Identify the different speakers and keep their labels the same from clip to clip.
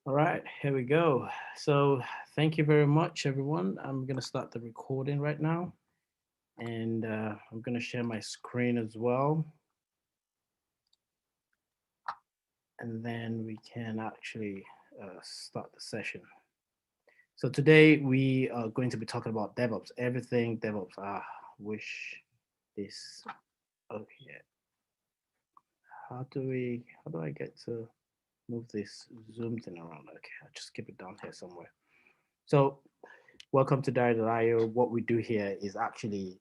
Speaker 1: All right, here we go. So thank you very much, everyone. I'm going to start the recording right now, and I'm going to share my screen as well, and then we can actually start the session. So today we are going to be talking about DevOps, everything DevOps. Wish this. Okay, how do I get to move this Zoom thing around? Okay, I'll just keep it down here somewhere. So welcome to Diary.io. What we do here is actually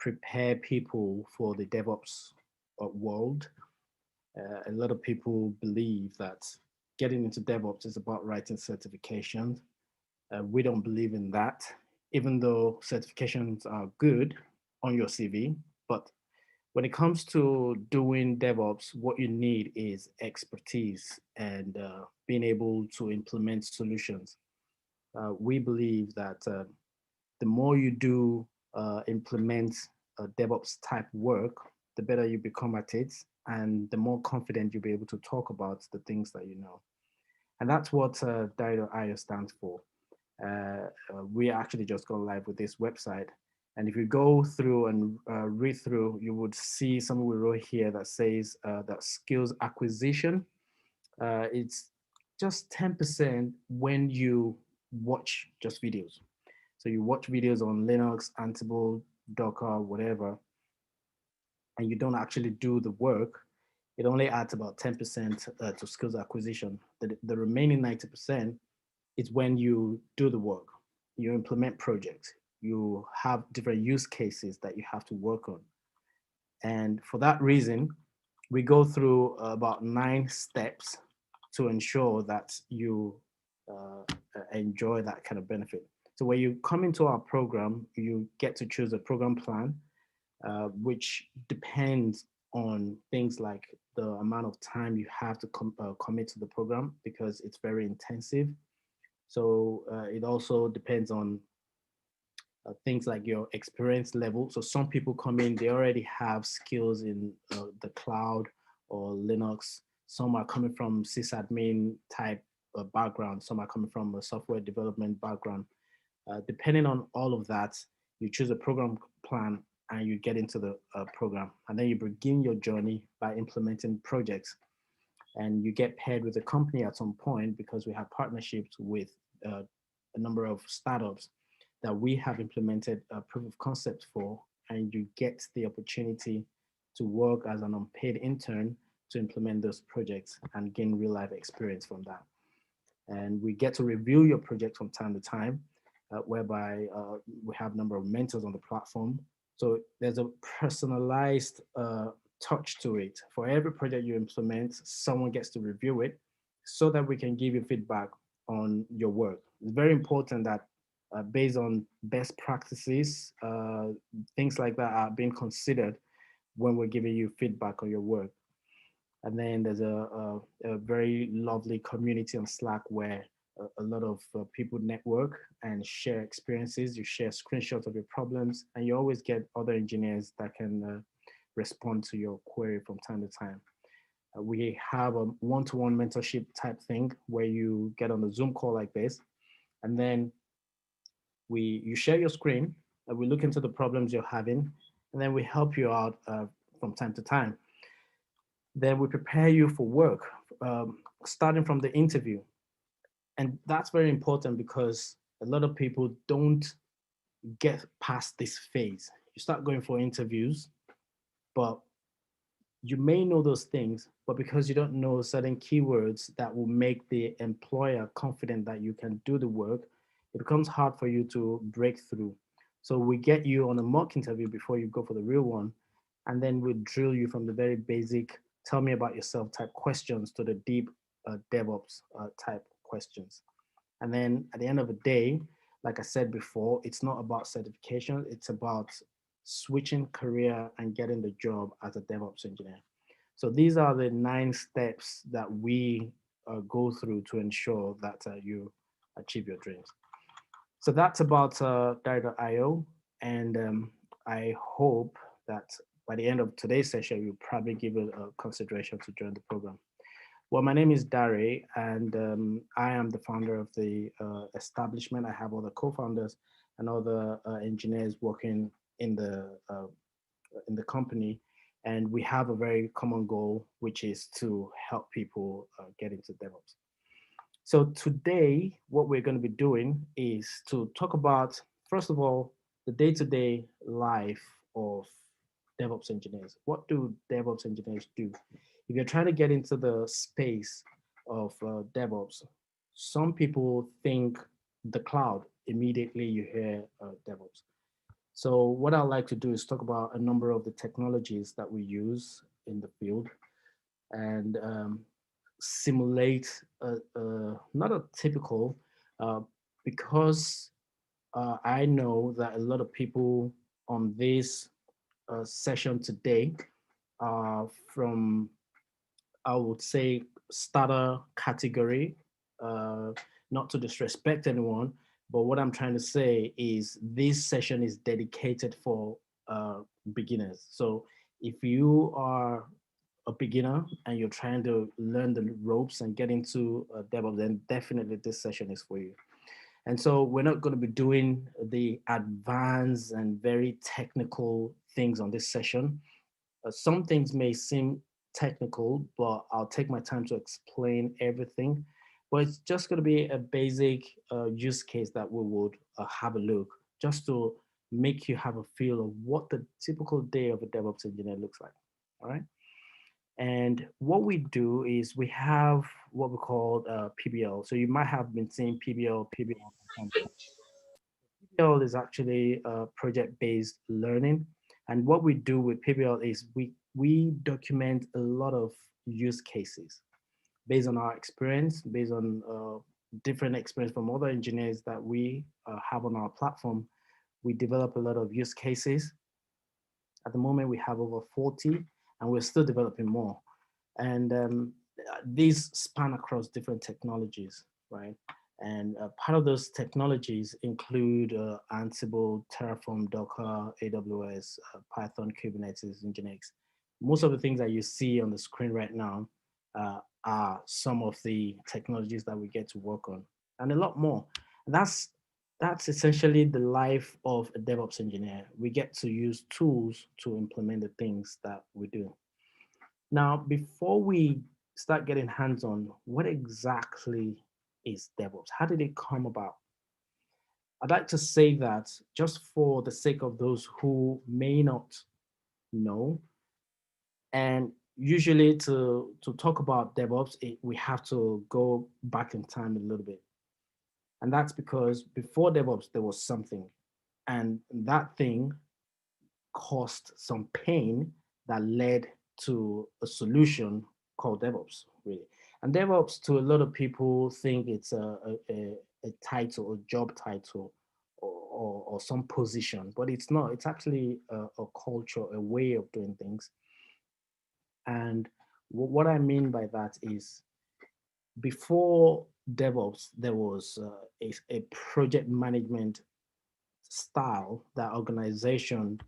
Speaker 1: prepare people for the DevOps world. A lot of people believe that getting into DevOps is about writing certifications. We don't believe in that, even though certifications are good on your CV. But when it comes to doing DevOps, what you need is expertise and being able to implement solutions. We believe that the more you do implement DevOps type work, the better you become at it, and the more confident you'll be able to talk about the things that you know. And that's what Dido.io stands for. We actually just go live with this website. And if you go through and read through, you would see something we wrote here that says that skills acquisition, it's just 10% when you watch just videos. So you watch videos on Linux, Ansible, Docker, whatever, and you don't actually do the work, it only adds about 10% to skills acquisition. The remaining 90% is when you do the work, you implement projects, you have different use cases that you have to work on. And for that reason, we go through about 9 steps to ensure that you enjoy that kind of benefit. So when you come into our program, you get to choose a program plan, which depends on things like the amount of time you have to commit to the program because it's very intensive. So it also depends on things like your experience level. So some people come in, they already have skills in the cloud or Linux. Some are coming from sysadmin type background. Some are coming from a software development background. Depending on all of that, you choose a program plan and you get into the program. And then you begin your journey by implementing projects. And you get paired with a company at some point because we have partnerships with a number of startups that we have implemented a proof of concept for. And you get the opportunity to work as an unpaid intern to implement those projects and gain real life experience from that. And we get to review your project from time to time, whereby we have a number of mentors on the platform. So there's a personalized touch to it. For every project you implement, someone gets to review it so that we can give you feedback on your work. It's very important that based on best practices, things like that are being considered when we're giving you feedback on your work. And then there's a very lovely community on Slack where a lot of people network and share experiences. You share screenshots of your problems, and you always get other engineers that can respond to your query from time to time. We have a one-to-one mentorship type thing where you get on a Zoom call like this, and then you share your screen, we look into the problems you're having, and then we help you out from time to time. Then we prepare you for work, starting from the interview. And that's very important because a lot of people don't get past this phase. You start going for interviews, but you may know those things, but because you don't know certain keywords that will make the employer confident that you can do the work, it becomes hard for you to break through. So we get you on a mock interview before you go for the real one, and then we drill you from the very basic, tell me about yourself type questions to the deep DevOps type questions. And then at the end of the day, like I said before, it's not about certification, it's about switching career and getting the job as a DevOps engineer. So these are the 9 steps that we go through to ensure that you achieve your dreams. So that's about Dare.io. And I hope that by the end of today's session, you'll probably give it a consideration to join the program. Well, my name is Dare, and I am the founder of the establishment. I have other co-founders and other engineers working in the company, and we have a very common goal, which is to help people get into DevOps. So today, what we're going to be doing is to talk about, first of all, the day-to-day life of DevOps engineers. What do DevOps engineers do? If you're trying to get into the space of DevOps, some people think the cloud. Immediately you hear DevOps. So what I'd like to do is talk about a number of the technologies that we use in the field and simulate not a typical, uh, because I know that a lot of people on this session today are from, I would say, starter category. Uh, Not to disrespect anyone, but what I'm trying to say is this session is dedicated for beginners. So if you are a beginner and you're trying to learn the ropes and get into DevOps, then definitely this session is for you. And so we're not going to be doing the advanced and very technical things on this session. Some things may seem technical, but I'll take my time to explain everything. But it's just going to be a basic use case that we would have a look, just to make you have a feel of what the typical day of a DevOps engineer looks like. All right. And what we do is we have what we call PBL. So you might have been seeing PBL, PBL. PBL is actually project-based learning. And what we do with PBL is we document a lot of use cases based on our experience, based on different experience from other engineers that we have on our platform. We develop a lot of use cases. At the moment, we have over 40, and we're still developing more. And these span across different technologies, right? And part of those technologies include Ansible, Terraform, Docker, AWS, Python, Kubernetes, Nginx. Most of the things that you see on the screen right now are some of the technologies that we get to work on, and a lot more. And that's essentially the life of a DevOps engineer. We get to use tools to implement the things that we do. Now, before we start getting hands-on, what exactly is DevOps? How did it come about? I'd like to say that just for the sake of those who may not know, and usually to talk about DevOps, we have to go back in time a little bit. And that's because before DevOps, there was something, and that thing caused some pain that led to a solution called DevOps, really. And DevOps, to a lot of people, think it's a title, a job title, or some position, but it's not. It's actually a culture, a way of doing things. And what I mean by that is, before DevOps, there was a project management style that organizations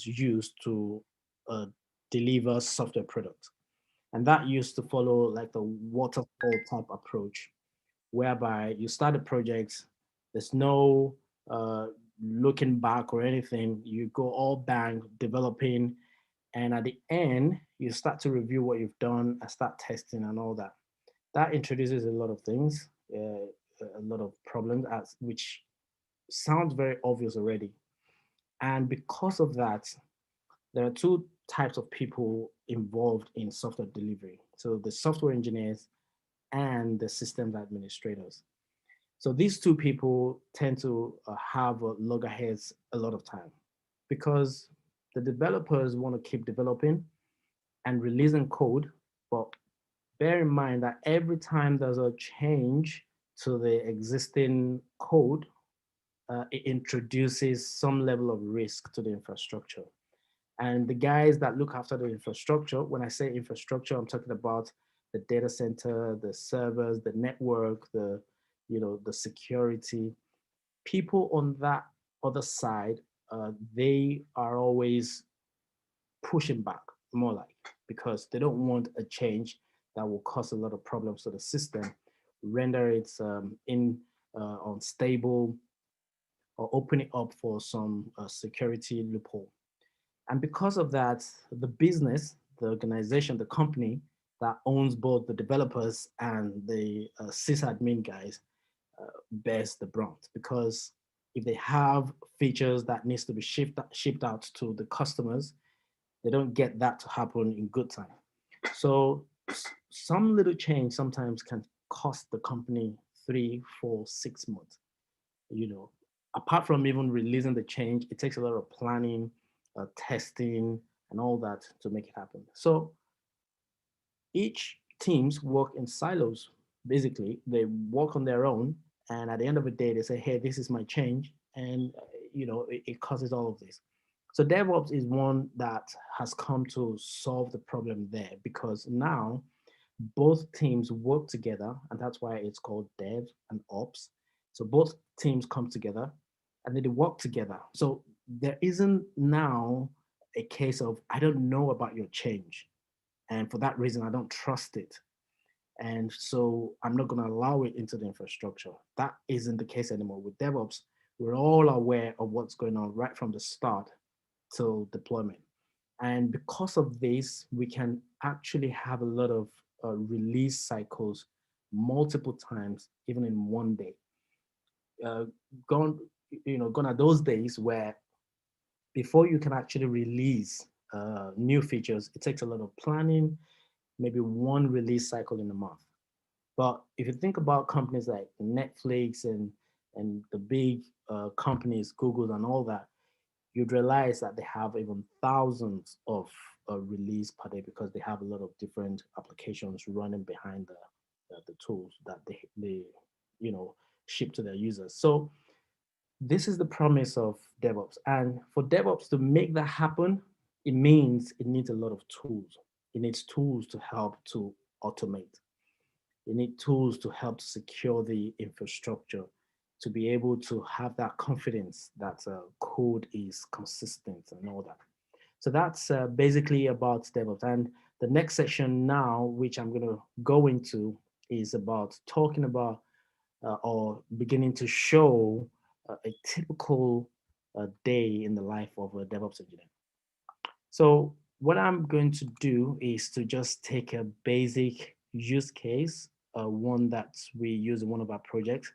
Speaker 1: use to uh, deliver software products, and that used to follow like the waterfall type approach, whereby you start a project, there's no looking back or anything. You go all bang developing, and at the end, you start to review what you've done and start testing and all that. That introduces a lot of things, a lot of problems, as which sounds very obvious already. And because of that, there are two types of people involved in software delivery. So the software engineers and the systems administrators. So these two people tend to have loggerheads a lot of time, because the developers want to keep developing and releasing code, but bear in mind that every time there's a change to the existing code, it introduces some level of risk to the infrastructure. And the guys that look after the infrastructure, when I say infrastructure, I'm talking about the data center, the servers, the network, the security. People on that other side, they are always pushing back, more like, because they don't want a change. that will cause a lot of problems to the system, render it unstable, or open it up for some security loophole. And because of that, the business, the organization, the company that owns both the developers and the sysadmin guys bears the brunt, because if they have features that needs to be shipped out to the customers, they don't get that to happen in good time. So some little change sometimes can cost the company 3, 4, 6 months. You know, apart from even releasing the change, it takes a lot of planning, testing, and all that to make it happen. So each teams work in silos. Basically, they work on their own, and at the end of the day, they say, "Hey, this is my change," and it causes all of this. So DevOps is one that has come to solve the problem there, because now both teams work together, and that's why it's called Dev and Ops. So both teams come together and then they work together. So there isn't now a case of, I don't know about your change, and for that reason, I don't trust it. And so I'm not going to allow it into the infrastructure. That isn't the case anymore. With DevOps, we're all aware of what's going on right from the start till deployment. And because of this, we can actually have a lot of release cycles multiple times, even in one day. Uh, gone, gone are those days where before you can actually release new features, it takes a lot of planning, maybe one release cycle in a month. But if you think about companies like Netflix and the big companies, Google and all that, you'd realize that they have even thousands of release per day, because they have a lot of different applications running behind the tools that they ship to their users. So this is the promise of DevOps. And for DevOps to make that happen, it means it needs a lot of tools. It needs tools to help to automate. You need tools to help secure the infrastructure, to be able to have that confidence that code is consistent and all that. So that's basically about DevOps. And the next section now, which I'm going to go into, is about talking about or beginning to show a typical day in the life of a DevOps engineer. So what I'm going to do is to just take a basic use case, one that we use in one of our projects,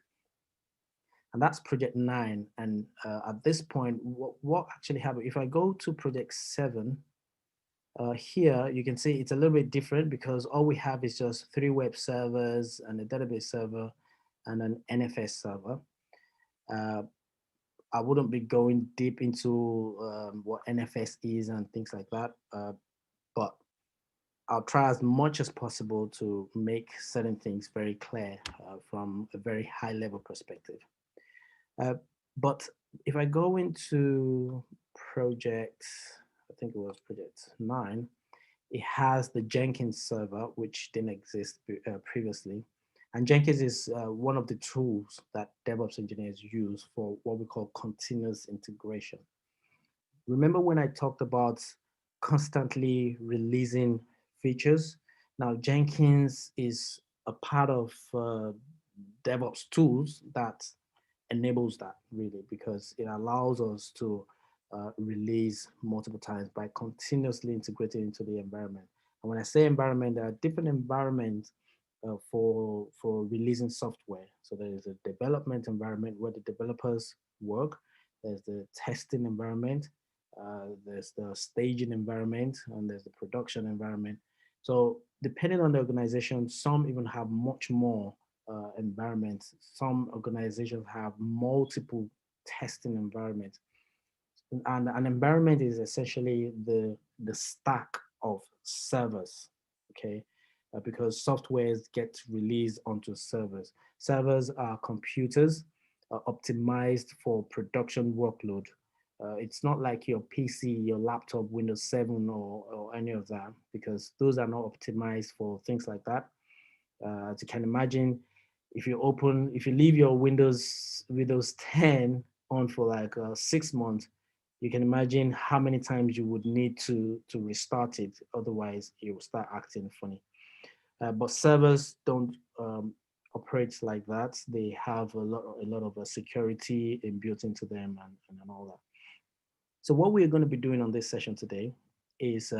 Speaker 1: and that's project 9. And at this point, what actually happened, if I go to project 7, here you can see it's a little bit different, because all we have is just 3 web servers and a database server and an NFS server. I wouldn't be going deep into what NFS is and things like that, but I'll try as much as possible to make certain things very clear from a very high level perspective. But if I go into project, I think it was project 9, it has the Jenkins server, which didn't exist previously. And Jenkins is one of the tools that DevOps engineers use for what we call continuous integration. Remember when I talked about constantly releasing features? Now, Jenkins is a part of DevOps tools that enables that, really, because it allows us to release multiple times by continuously integrating into the environment. And when I say environment, there are different environments for releasing software. So there is a development environment where the developers work. There's the testing environment. There's the staging environment, and there's the production environment. So depending on the organization, some even have much more environments. Some organizations have multiple testing environments. And an environment is essentially the stack of servers, okay? Because softwares get released onto servers. Servers are computers optimized for production workload. It's not like your PC, your laptop, Windows 7 or any of that, because those are not optimized for things like that. As you can imagine, if you leave your Windows 10 on for like 6 months, you can imagine how many times you would need to restart it. Otherwise, it will start acting funny. but servers don't operate like that. They have a lot of security inbuilt into them and all that. So what we're going to be doing on this session today is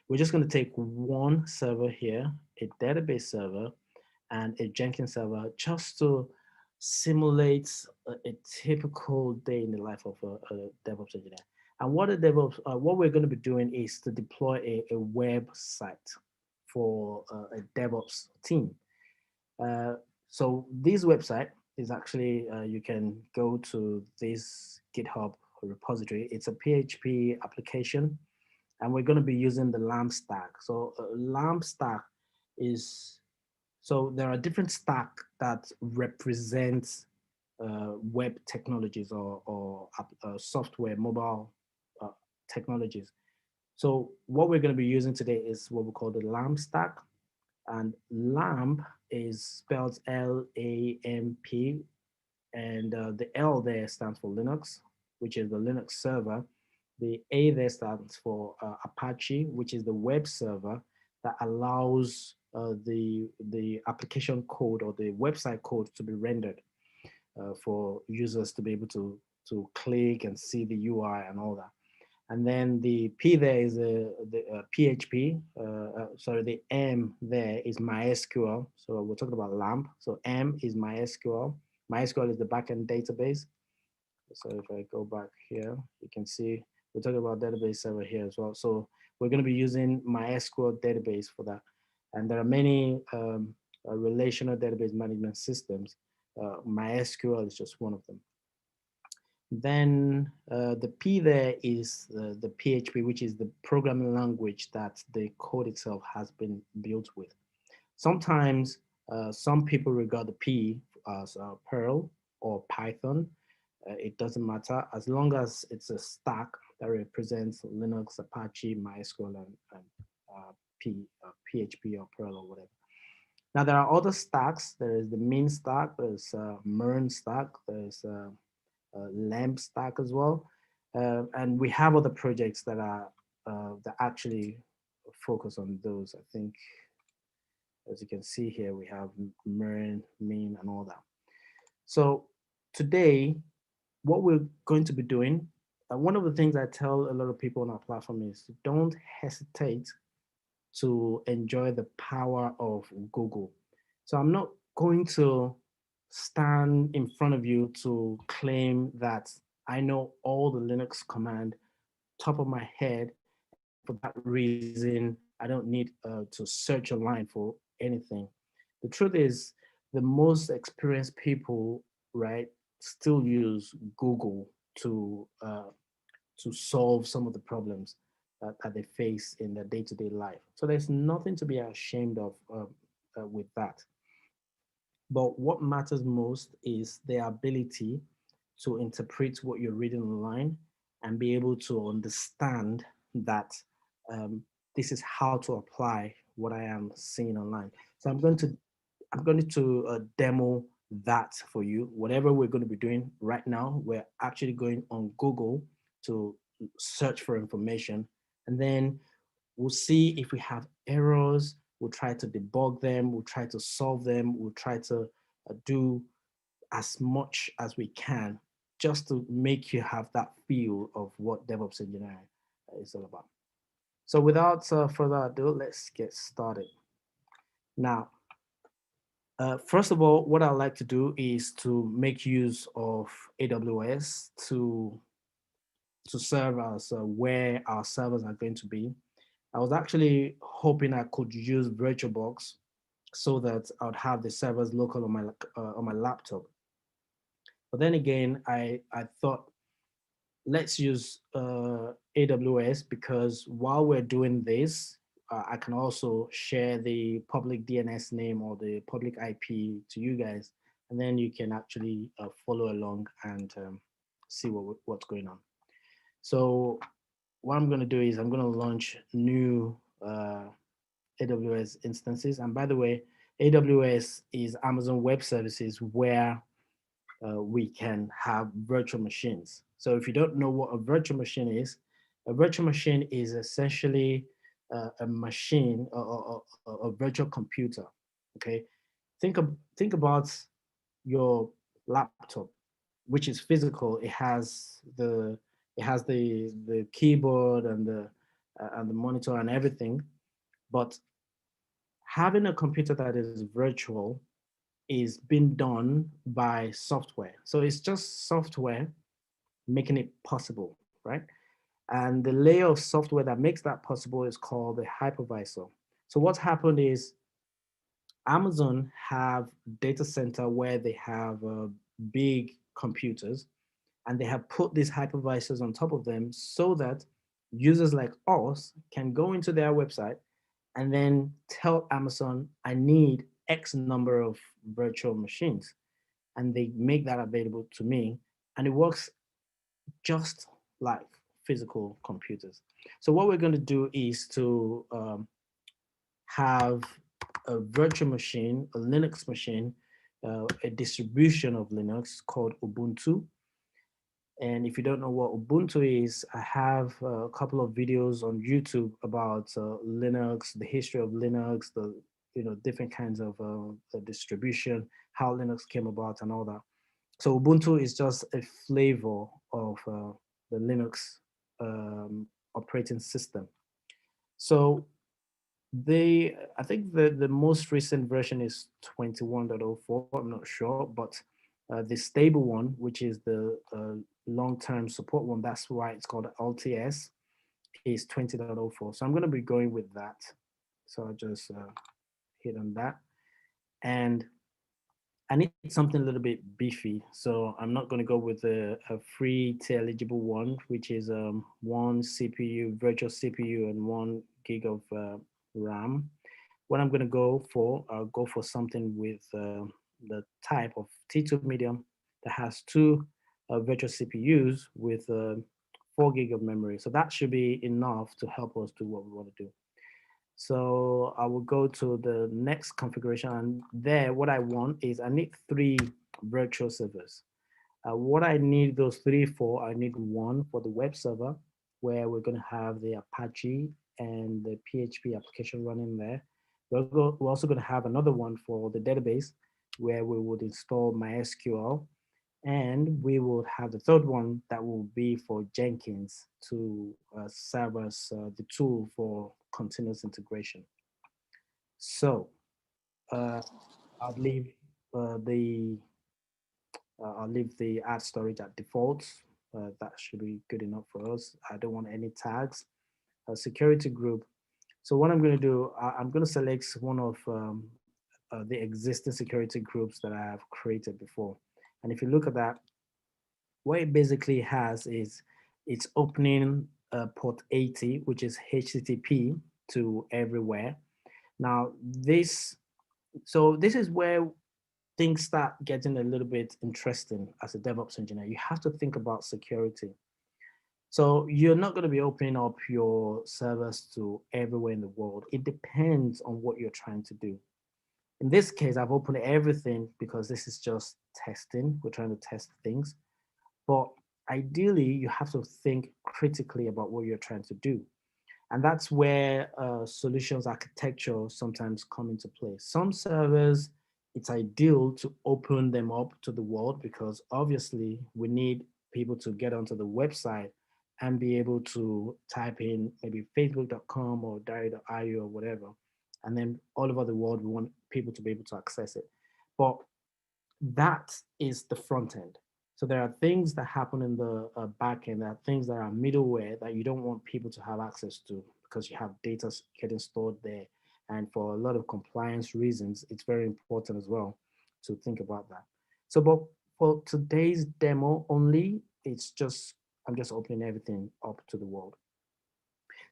Speaker 1: we're just going to take one server here, a database server, and a Jenkins server, just to simulate a typical day in the life of a DevOps engineer. And what we're going to be doing is to deploy a website for a DevOps team. Uh, so this website is actually, you can go to this GitHub repository. It's a PHP application, and we're going to be using the LAMP stack. So LAMP stack is, so there are different stack that represent web technologies or software, mobile technologies. So what we're going to be using today is what we call the LAMP stack. And LAMP is spelled LAMP, and the L there stands for Linux, which is the Linux server. The A there stands for Apache, which is the web server that allows the application code or the website code to be rendered for users to be able to click and see the UI and all that. And then the P there is the PHP. Sorry, the M there is MySQL. So we're talking about LAMP. So M is MySQL. MySQL is the backend database. So if I go back here, you can see we're talking about database server here as well. So we're going to be using MySQL database for that. And there are many relational database management systems. MySQL is just one of them. Then the P there is the PHP, which is the programming language that the code itself has been built with. Sometimes some people regard the P as Perl or Python. It doesn't matter as long as it's a stack that represents Linux, Apache, MySQL, and PHP or Perl or whatever. Now there are other stacks. There is the Min stack, there's Mern stack, there's LAMP stack as well. And we have other projects that are that actually focus on those. I think, as you can see here, we have Mern, Min, and all that. So today, what we're going to be doing, one of the things I tell a lot of people on our platform is don't hesitate to enjoy the power of Google. So I'm not going to stand in front of you to claim that I know all the Linux command top of my head. For that reason, I don't need to search online for anything. The truth is, the most experienced people, right, still use Google to solve some of the problems that they face in their day-to-day life. So there's nothing to be ashamed of with that. But what matters most is the ability to interpret what you're reading online and be able to understand that this is how to apply what I am seeing online. So I'm going to demo that for you. Whatever we're going to be doing right now, we're actually going on Google to search for information, and then we'll see if we have errors. We'll try to debug them. We'll try to solve them. We'll try to do as much as we can just to make you have that feel of what DevOps engineering is all about. So without further ado, let's get started. Now, first of all, what I'd like to do is to make use of AWS to serve as where our servers are going to be. I was actually hoping I could use VirtualBox so that I would have the servers local on my laptop. But then again, I thought, let's use AWS, because while we're doing this, I can also share the public DNS name or the public IP to you guys, and then you can actually follow along and see what's going on. So what I'm going to do is I'm going to launch new AWS instances. And by the way, AWS is Amazon Web Services, where we can have virtual machines. So if you don't know what a virtual machine is, a virtual machine is essentially a machine, a virtual computer. Okay, think about your laptop, which is physical. It has the keyboard and the monitor and everything. But having a computer that is virtual is being done by software. So it's just software making it possible, right? And the layer of software that makes that possible is called the hypervisor. So what's happened is Amazon have data center where they have big computers, and they have put these hypervisors on top of them so that users like us can go into their website and then tell Amazon, I need X number of virtual machines. And they make that available to me. And it works just like physical computers. So what we're going to do is to have a virtual machine, a Linux machine, a distribution of Linux called Ubuntu. And if you don't know what Ubuntu is, I have a couple of videos on YouTube about Linux, the history of Linux, the different kinds of the distribution, how Linux came about, and all that. So Ubuntu is just a flavor of the Linux operating system. So I think the most recent version is 21.04. I'm not sure, but the stable one, which is the long-term support one, that's why it's called LTS, is 20.04. So I'm going to be going with that. So I just hit on that. And I need something a little bit beefy. So I'm not going to go with a free tier eligible one, which is one CPU, virtual CPU, and 1 gig of RAM. What I'm going to go for, I'll go for something with the type of T2 medium that has two virtual CPUs with 4 gig of memory. So that should be enough to help us do what we want to do. So I will go to the next configuration, and there what I want is I need 3 virtual servers. What I need those 3 for, I need one for the web server, where we're going to have the Apache and the PHP application running there. We're also going to have another one for the database, where we would install MySQL, and we will have the third one that will be for Jenkins to serve as the tool for continuous integration. So I'll leave the I'll leave the add storage at default. That should be good enough for us. I don't want any tags. Security group. So what I'm going to do, I'm going to select one of the existing security groups that I have created before. And if you look at that, what it basically has is it's opening port 80, which is HTTP to everywhere. Now this is where things start getting a little bit interesting as a DevOps engineer. You have to think about security. So you're not going to be opening up your servers to everywhere in the world. It depends on what you're trying to do. In this case, I've opened everything because this is just testing. We're trying to test things. But ideally, you have to think critically about what you're trying to do. And that's where solutions architecture sometimes come into play. Some servers, it's ideal to open them up to the world because obviously we need people to get onto the website and be able to type in maybe facebook.com or diary.io or whatever. And then all over the world, we want people to be able to access it. But that is the front end. So there are things that happen in the back end. There are things that are middleware that you don't want people to have access to because you have data getting stored there. And for a lot of compliance reasons, it's very important as well to think about that. So, but for today's demo only, I'm just opening everything up to the world.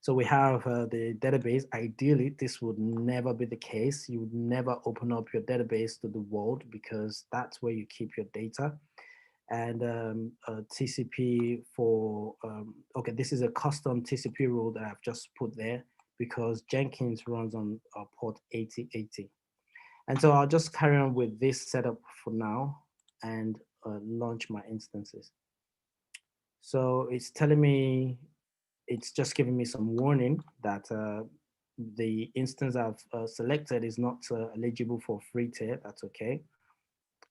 Speaker 1: So we have the database. Ideally, this would never be the case. You would never open up your database to the world because that's where you keep your data. And TCP for, okay, this is a custom TCP rule that I've just put there because Jenkins runs on port 8080. And so I'll just carry on with this setup for now and launch my instances. So it's telling me, it's just giving me some warning that the instance I've selected is not eligible for free tier. That's okay.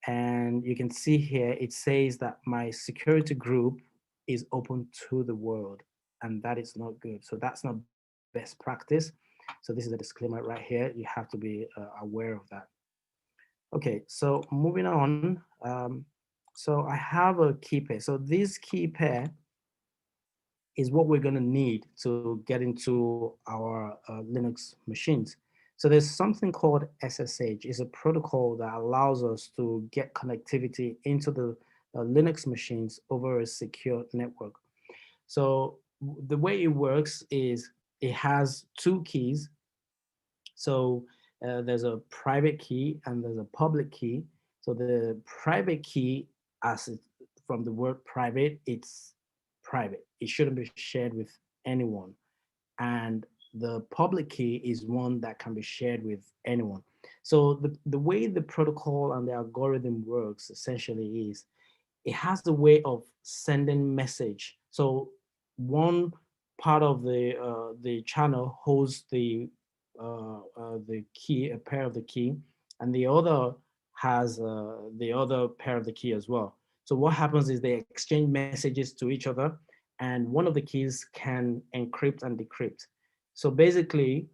Speaker 1: And you can see here, it says that my security group is open to the world, and that is not good. So that's not best practice. So this is a disclaimer right here. You have to be aware of that. Okay, so moving on. So I have a key pair. So this key pair is what we're going to need to get into our Linux machines. So there's something called SSH. It's a protocol that allows us to get connectivity into the Linux machines over a secure network. So the way it works is it has two keys. So there's a private key and there's a public key. So the private key, as it, from the word private, it's private. It shouldn't be shared with anyone. And the public key is one that can be shared with anyone. So the way the protocol and the algorithm works essentially is it has the way of sending message. So one part of the channel holds the key, a pair of the key, and the other has the other pair of the key as well. So what happens is they exchange messages to each other, and one of the keys can encrypt and decrypt. So basically,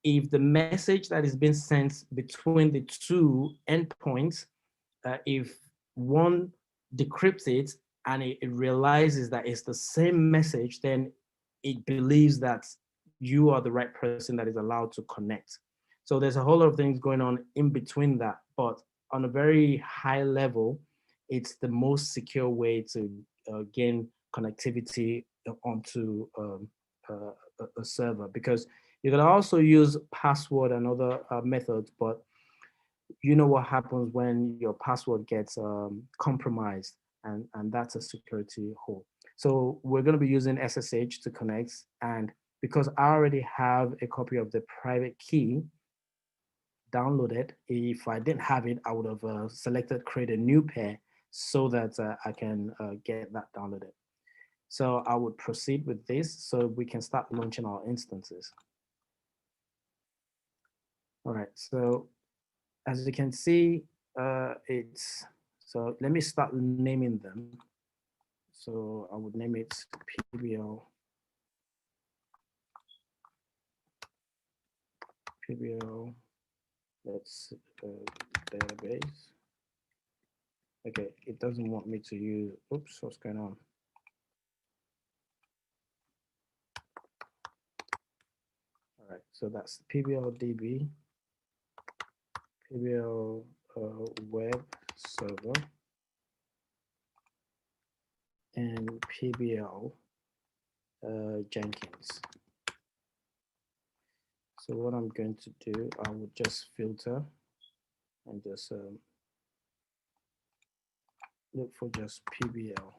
Speaker 1: if the message that is being sent between the two endpoints, if one decrypts it and it realizes that it's the same message, then it believes that you are the right person that is allowed to connect. So there's a whole lot of things going on in between that, but on a very high level, it's the most secure way to gain connectivity onto a server, because you can also use password and other methods, but you know what happens when your password gets compromised, and that's a security hole. So we're going to be using SSH to connect, and because I already have a copy of the private key downloaded, if I didn't have it, I would have selected create a new pair so that I can get that downloaded. So I would proceed with this so we can start launching our instances. All right, so as you can see, it's, so let me start naming them. So I would name it PBL, let's database. Okay, it doesn't want me to use, oops, what's going on? All right, so that's PBL DB, PBL web server, and PBL Jenkins. So what I'm going to do, I would just filter and just look for just PBL.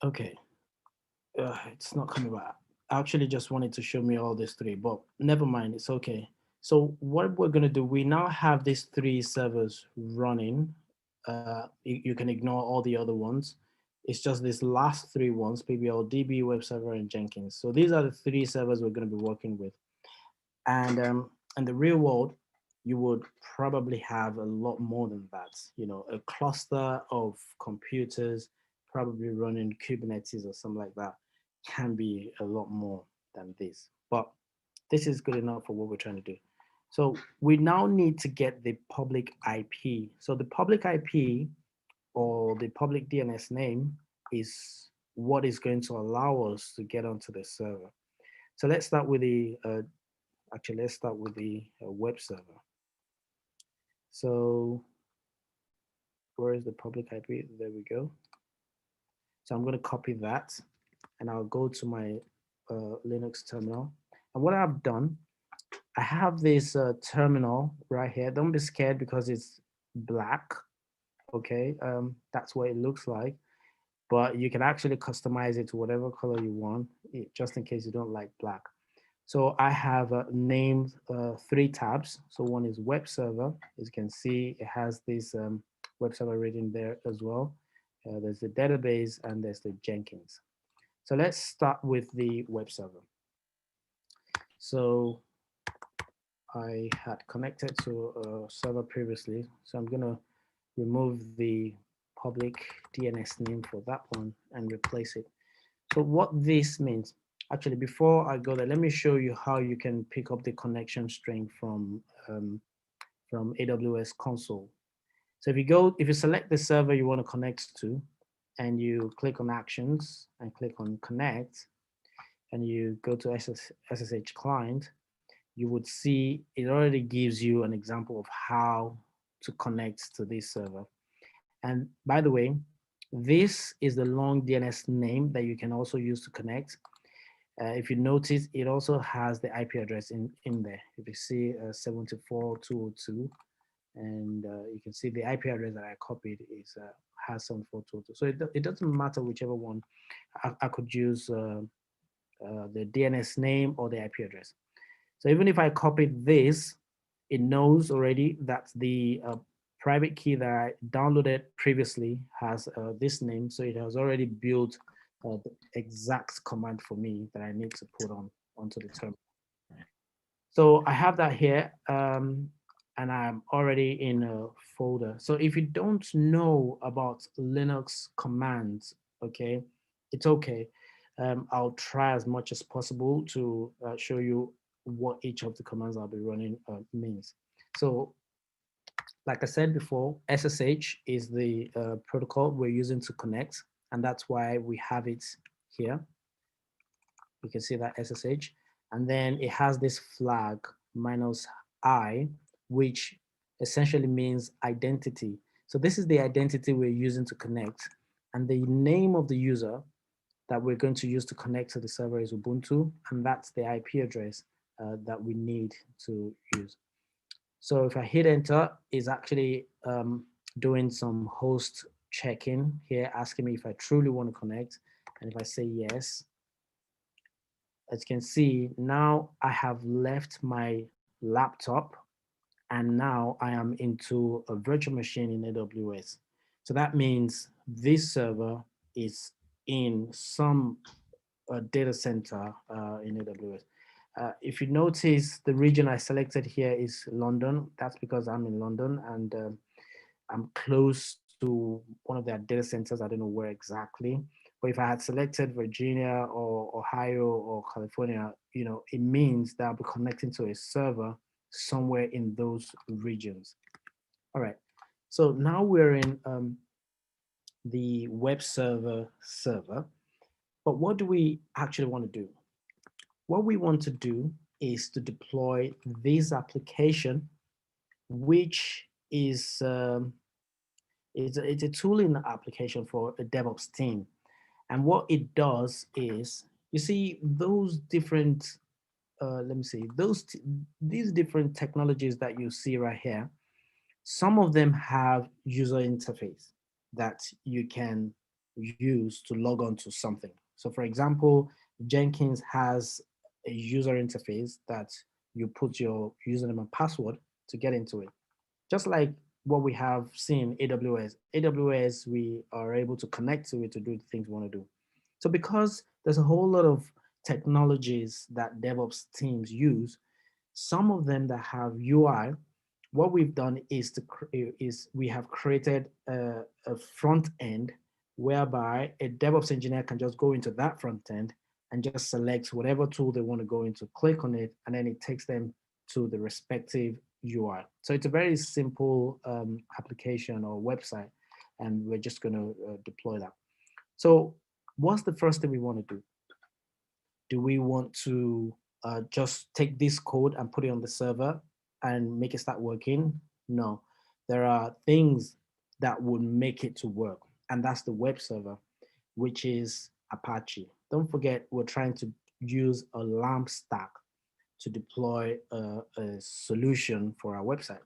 Speaker 1: Okay, it's not coming back. I actually just wanted to show me all these three, but never mind, it's okay. So what we're gonna do, we now have these three servers running. You can ignore all the other ones. It's just these last three ones, PBL, DB, Webserver, and Jenkins. So these are the three servers we're gonna be working with. And in the real world, you would probably have a lot more than that. You know, a cluster of computers probably running Kubernetes or something like that can be a lot more than this. But this is good enough for what we're trying to do. So we now need to get the public IP. So the public IP, or the public DNS name, is what is going to allow us to get onto the server. So let's start with the actually, let's start with the web server. So where is the public IP? There we go. So I'm going to copy that, and I'll go to my Linux terminal. And what I've done, I have this terminal right here. Don't be scared because it's black. Okay, that's what it looks like. But you can actually customize it to whatever color you want, just in case you don't like black. So I have named three tabs. So one is web server. As you can see, it has this web server written there as well. There's the database and there's the Jenkins. So let's start with the web server. So I had connected to a server previously, so I'm gonna remove the public DNS name for that one and replace it. So what this means, actually, before I go there, let me show you how you can pick up the connection string from AWS console. So if you select the server you want to connect to, and you click on Actions and click on Connect, and you go to SSH client, you would see it already gives you an example of how to connect to this server. And by the way, this is the long DNS name that you can also use to connect. If you notice, it also has the IP address in there. If you see 74202, and you can see the IP address that I copied is has 74202. So it doesn't matter whichever one. I could use the DNS name or the IP address. So even if I copied this, it knows already that the private key that I downloaded previously has this name. So it has already built the exact command for me that I need to put onto the terminal. So I have that here, and I'm already in a folder. So if you don't know about Linux commands, okay, it's okay. I'll try as much as possible to show you what each of the commands I'll be running means. So like I said before, SSH is the protocol we're using to connect, and that's why we have it here. You can see that SSH, and then it has this flag -I, which essentially means identity. So this is the identity we're using to connect, and the name of the user that we're going to use to connect to the server is Ubuntu, and that's the IP address that we need to use. So if I hit enter, it's actually doing some host checking here, asking me if I truly want to connect. And if I say yes, as you can see, now I have left my laptop and now I am into a virtual machine in AWS. So that means this server is in some data center in AWS. If you notice, the region I selected here is London. That's because I'm in London and I'm close to one of their data centers. I don't know where exactly, but if I had selected Virginia or Ohio or California, it means that I'll be connecting to a server somewhere in those regions. All right, so now we're in the web server, but what do we actually want to do? What we want to do is to deploy this application, which is it's a tooling application for a DevOps team. And what it does is, you see those different, let me see, these different technologies that you see right here, some of them have user interface that you can use to log on to something. So for example, Jenkins has a user interface that you put your username and password to get into it. Just like what we have seen AWS. AWS, we are able to connect to it to do the things we want to do. So because there's a whole lot of technologies that DevOps teams use, some of them that have UI, what we've done is we have created a front end whereby a DevOps engineer can just go into that front end and just select whatever tool they want to go into, click on it, and then it takes them to the respective UI. So it's a very simple application or website, and we're just going to deploy that. So what's the first thing we want to do? Do we want to just take this code and put it on the server and make it start working? No, there are things that would make it to work, and that's the web server, which is Apache. Don't forget, we're trying to use a LAMP stack to deploy a solution for our website.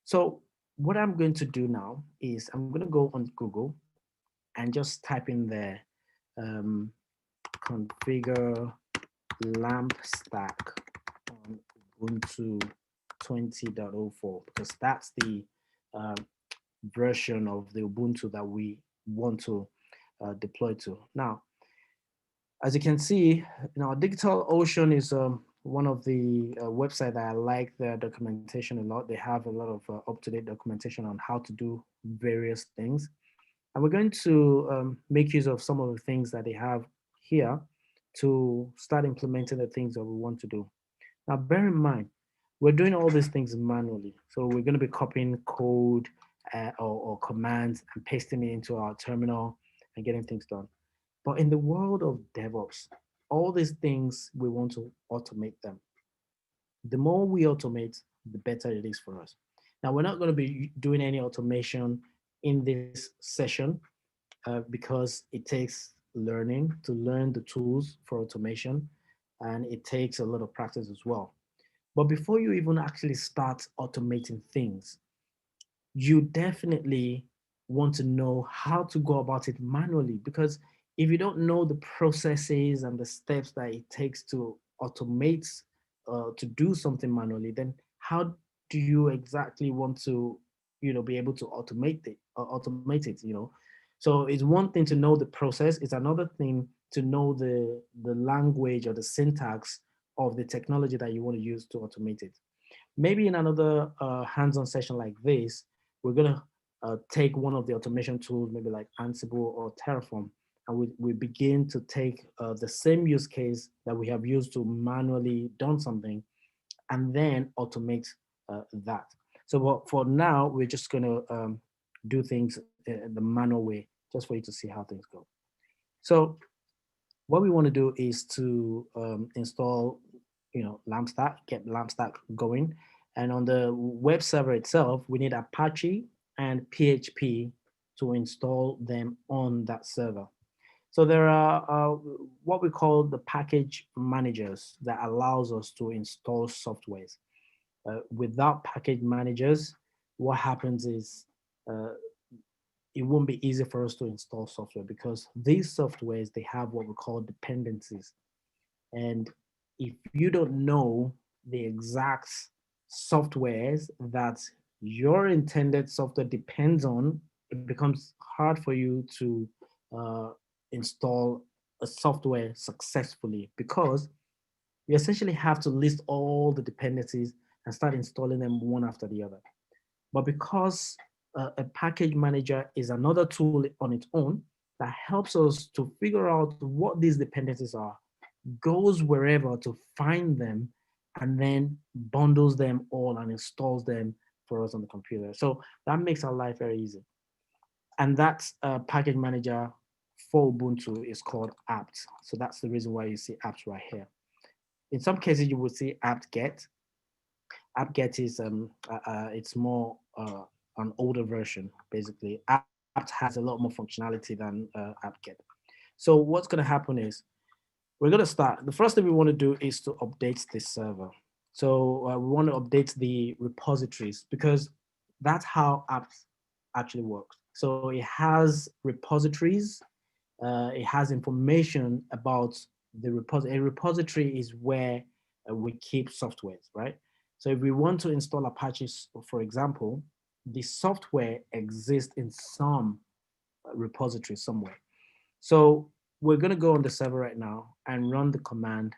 Speaker 1: So what I'm going to do now is I'm going to go on Google and just type in there configure LAMP stack on Ubuntu 20.04, because that's the version of the Ubuntu that we want to deploy to. Now, As you can see, DigitalOcean is one of the websites that I like their documentation a lot. They have a lot of up-to-date documentation on how to do various things. And we're going to make use of some of the things that they have here to start implementing the things that we want to do. Now, bear in mind, we're doing all these things manually. So we're going to be copying code or commands and pasting it into our terminal and getting things done. But in the world of DevOps, all these things, we want to automate them. The more we automate, the better it is for us. Now, we're not going to be doing any automation in this session because it takes learning to learn the tools for automation, and it takes a lot of practice as well. But before you even actually start automating things, you definitely want to know how to go about it manually, because if you don't know the processes and the steps that it takes to automate to do something manually, then how do you exactly want to be able to automate it, so it's one thing to know the process, it's another thing to know the language or the syntax of the technology that you want to use to automate it. Maybe in another hands-on session like this, we're going to take one of the automation tools, maybe like Ansible or Terraform, and we begin to take the same use case that we have used to manually done something and then automate that. So for now, we're just going to do things the manual way, just for you to see how things go. So what we want to do is to install, LAMP get LAMP going. And on the web server itself, we need Apache and PHP to install them on that server. So there are what we call the package managers that allows us to install softwares. Without package managers, what happens is uh, it won't be easy for us to install software, because these softwares, they have what we call dependencies. And if you don't know the exact softwares that your intended software depends on, it becomes hard for you to uh, install a software successfully, because you essentially have to list all the dependencies and start installing them one after the other. But because a package manager is another tool on its own that helps us to figure out what these dependencies are, goes wherever to find them, and then bundles them all and installs them for us on the computer. So that makes our life very easy. And that package manager for Ubuntu is called apt. So that's the reason why you see apt right here. In some cases, you will see apt-get. Apt-get is it's more an older version, basically. Apt has a lot more functionality than apt-get. So what's going to happen is we're going to start. The first thing we want to do is to update this server. So we want to update the repositories, because that's how apt actually works. So it has repositories. It has information about the repository. A repository is where we keep softwares, right? So if we want to install Apache, for example, the software exists in some repository somewhere. So we're going to go on the server right now and run the command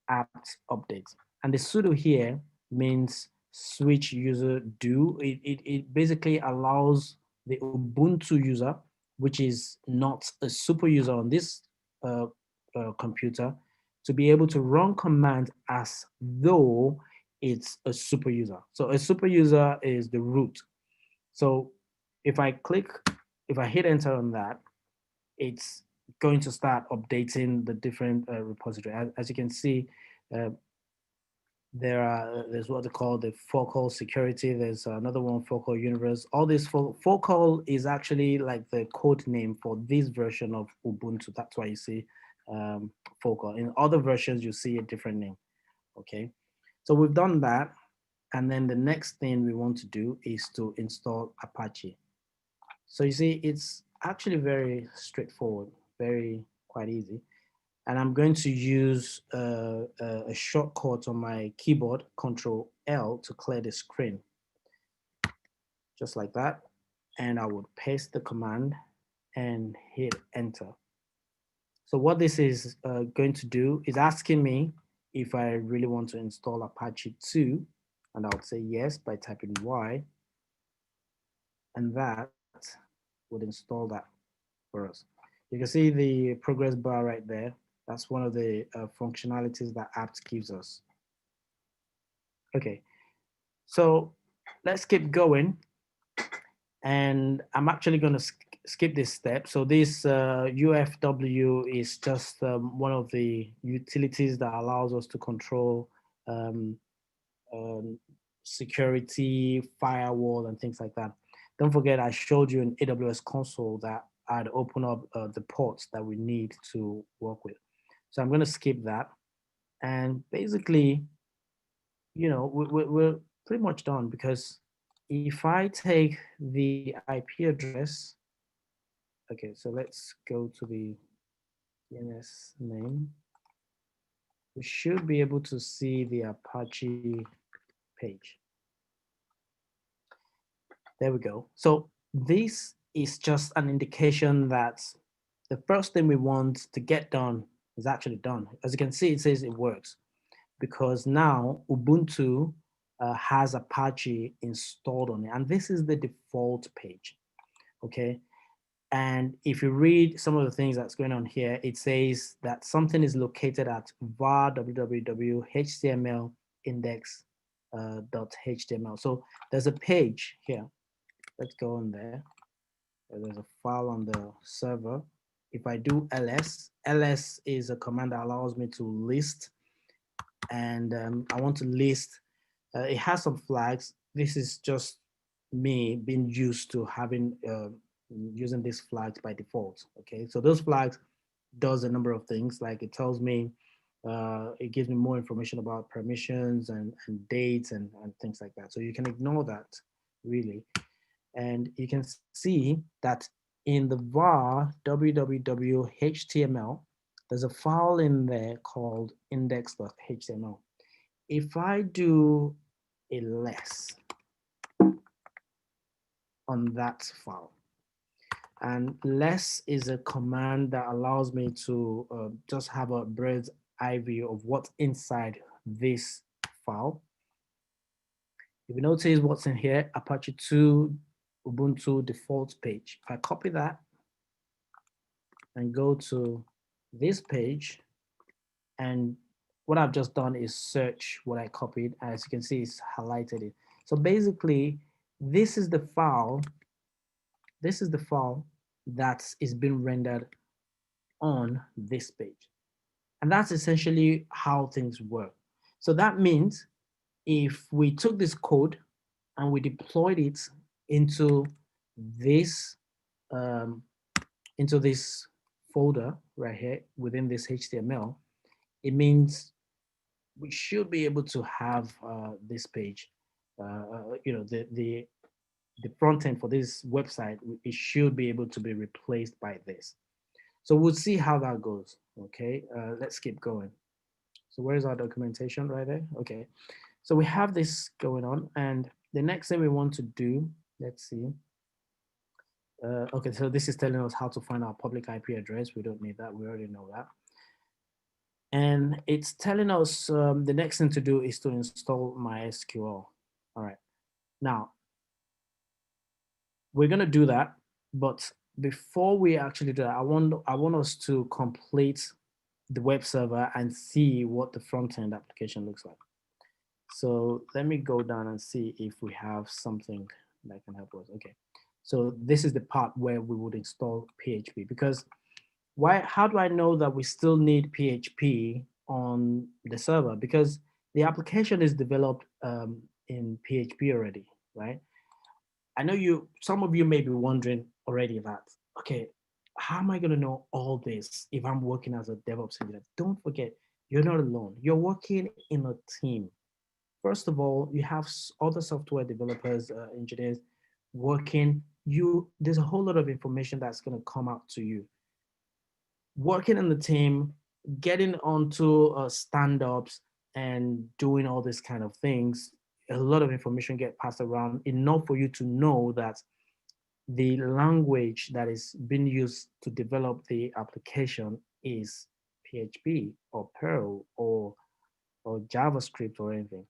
Speaker 1: apt update. And the sudo here means switch user do. It basically allows the Ubuntu user, which is not a super user on this computer, to be able to run command as though it's a super user. So a super user is the root. So if I hit enter on that, it's going to start updating the different repository. As you can see, uh, there's what they call the focal security. There's another one, focal universe. All this focal is actually like the code name for this version of Ubuntu. That's why you see focal. In other versions, you see a different name. Okay, so we've done that, and then the next thing we want to do is to install Apache. So you see, it's actually very straightforward, very quite easy. And I'm going to use a shortcut on my keyboard, Control L, to clear the screen, just like that. And I would paste the command and hit enter. So what this is going to do is asking me if I really want to install Apache 2, and I would say yes by typing Y, and that would install that for us. You can see the progress bar right there. That's one of the functionalities that apt gives us. Okay, so let's keep going. And I'm actually going to skip this step. So this UFW is just one of the utilities that allows us to control um, um, security, firewall, and things like that. Don't forget, I showed you in AWS console that I'd open up the ports that we need to work with. So I'm going to skip that. And basically, we're pretty much done, because if I take the IP address, okay, so let's go to the DNS name. We should be able to see the Apache page. There we go. So this is just an indication that the first thing we want to get done is actually done. As you can see, it says it works, because now Ubuntu has Apache installed on it. And this is the default page, okay? And if you read some of the things that's going on here, it says that something is located at var www html index.html. So there's a page here. Let's go on there. There's a file on the server. If I do ls is a command that allows me to list, and I want to list. It has some flags. This is just me being used to having using these flags by default. Okay, so those flags does a number of things. Like it tells me, it gives me more information about permissions and dates and things like that. So you can ignore that really, and you can see that in the var www html, there's a file in there called index.html. If I do a less on that file, and less is a command that allows me to just have a bird's eye view of what's inside this file. If you notice what's in here, Apache 2 Ubuntu default page. If I copy that and go to this page, and what I've just done is search what I copied. As you can see, it's highlighted it. So basically, this is the file. This is the file that is being rendered on this page. And that's essentially how things work. So that means if we took this code and we deployed it into this um, folder right here within this HTML, it means we should be able to have this page. The front end for this website, it should be able to be replaced by this. So we'll see how that goes. Okay, let's keep going. So where's our documentation right there? Okay, so we have this going on, and the next thing we want to do, let's see. Okay, so this is telling us how to find our public IP address. We don't need that, we already know that. And it's telling us the next thing to do is to install MySQL. All right, now we're gonna do that, but before we actually do that, I want us to complete the web server and see what the front end application looks like. So let me go down and see if we have something that can help us. Okay, so this is the part where we would install PHP, because how do I know that we still need PHP on the server? Because the application is developed in PHP already, right? I know some of you may be wondering already that, okay, how am I going to know all this if I'm working as a DevOps engineer? Don't forget, you're not alone. You're working in a team. First of all, you have other software developers, engineers working. There's a whole lot of information that's going to come out to you. Working in the team, getting onto stand-ups and doing all these kind of things, a lot of information get passed around, enough for you to know that the language that is being used to develop the application is PHP or Perl or JavaScript or anything.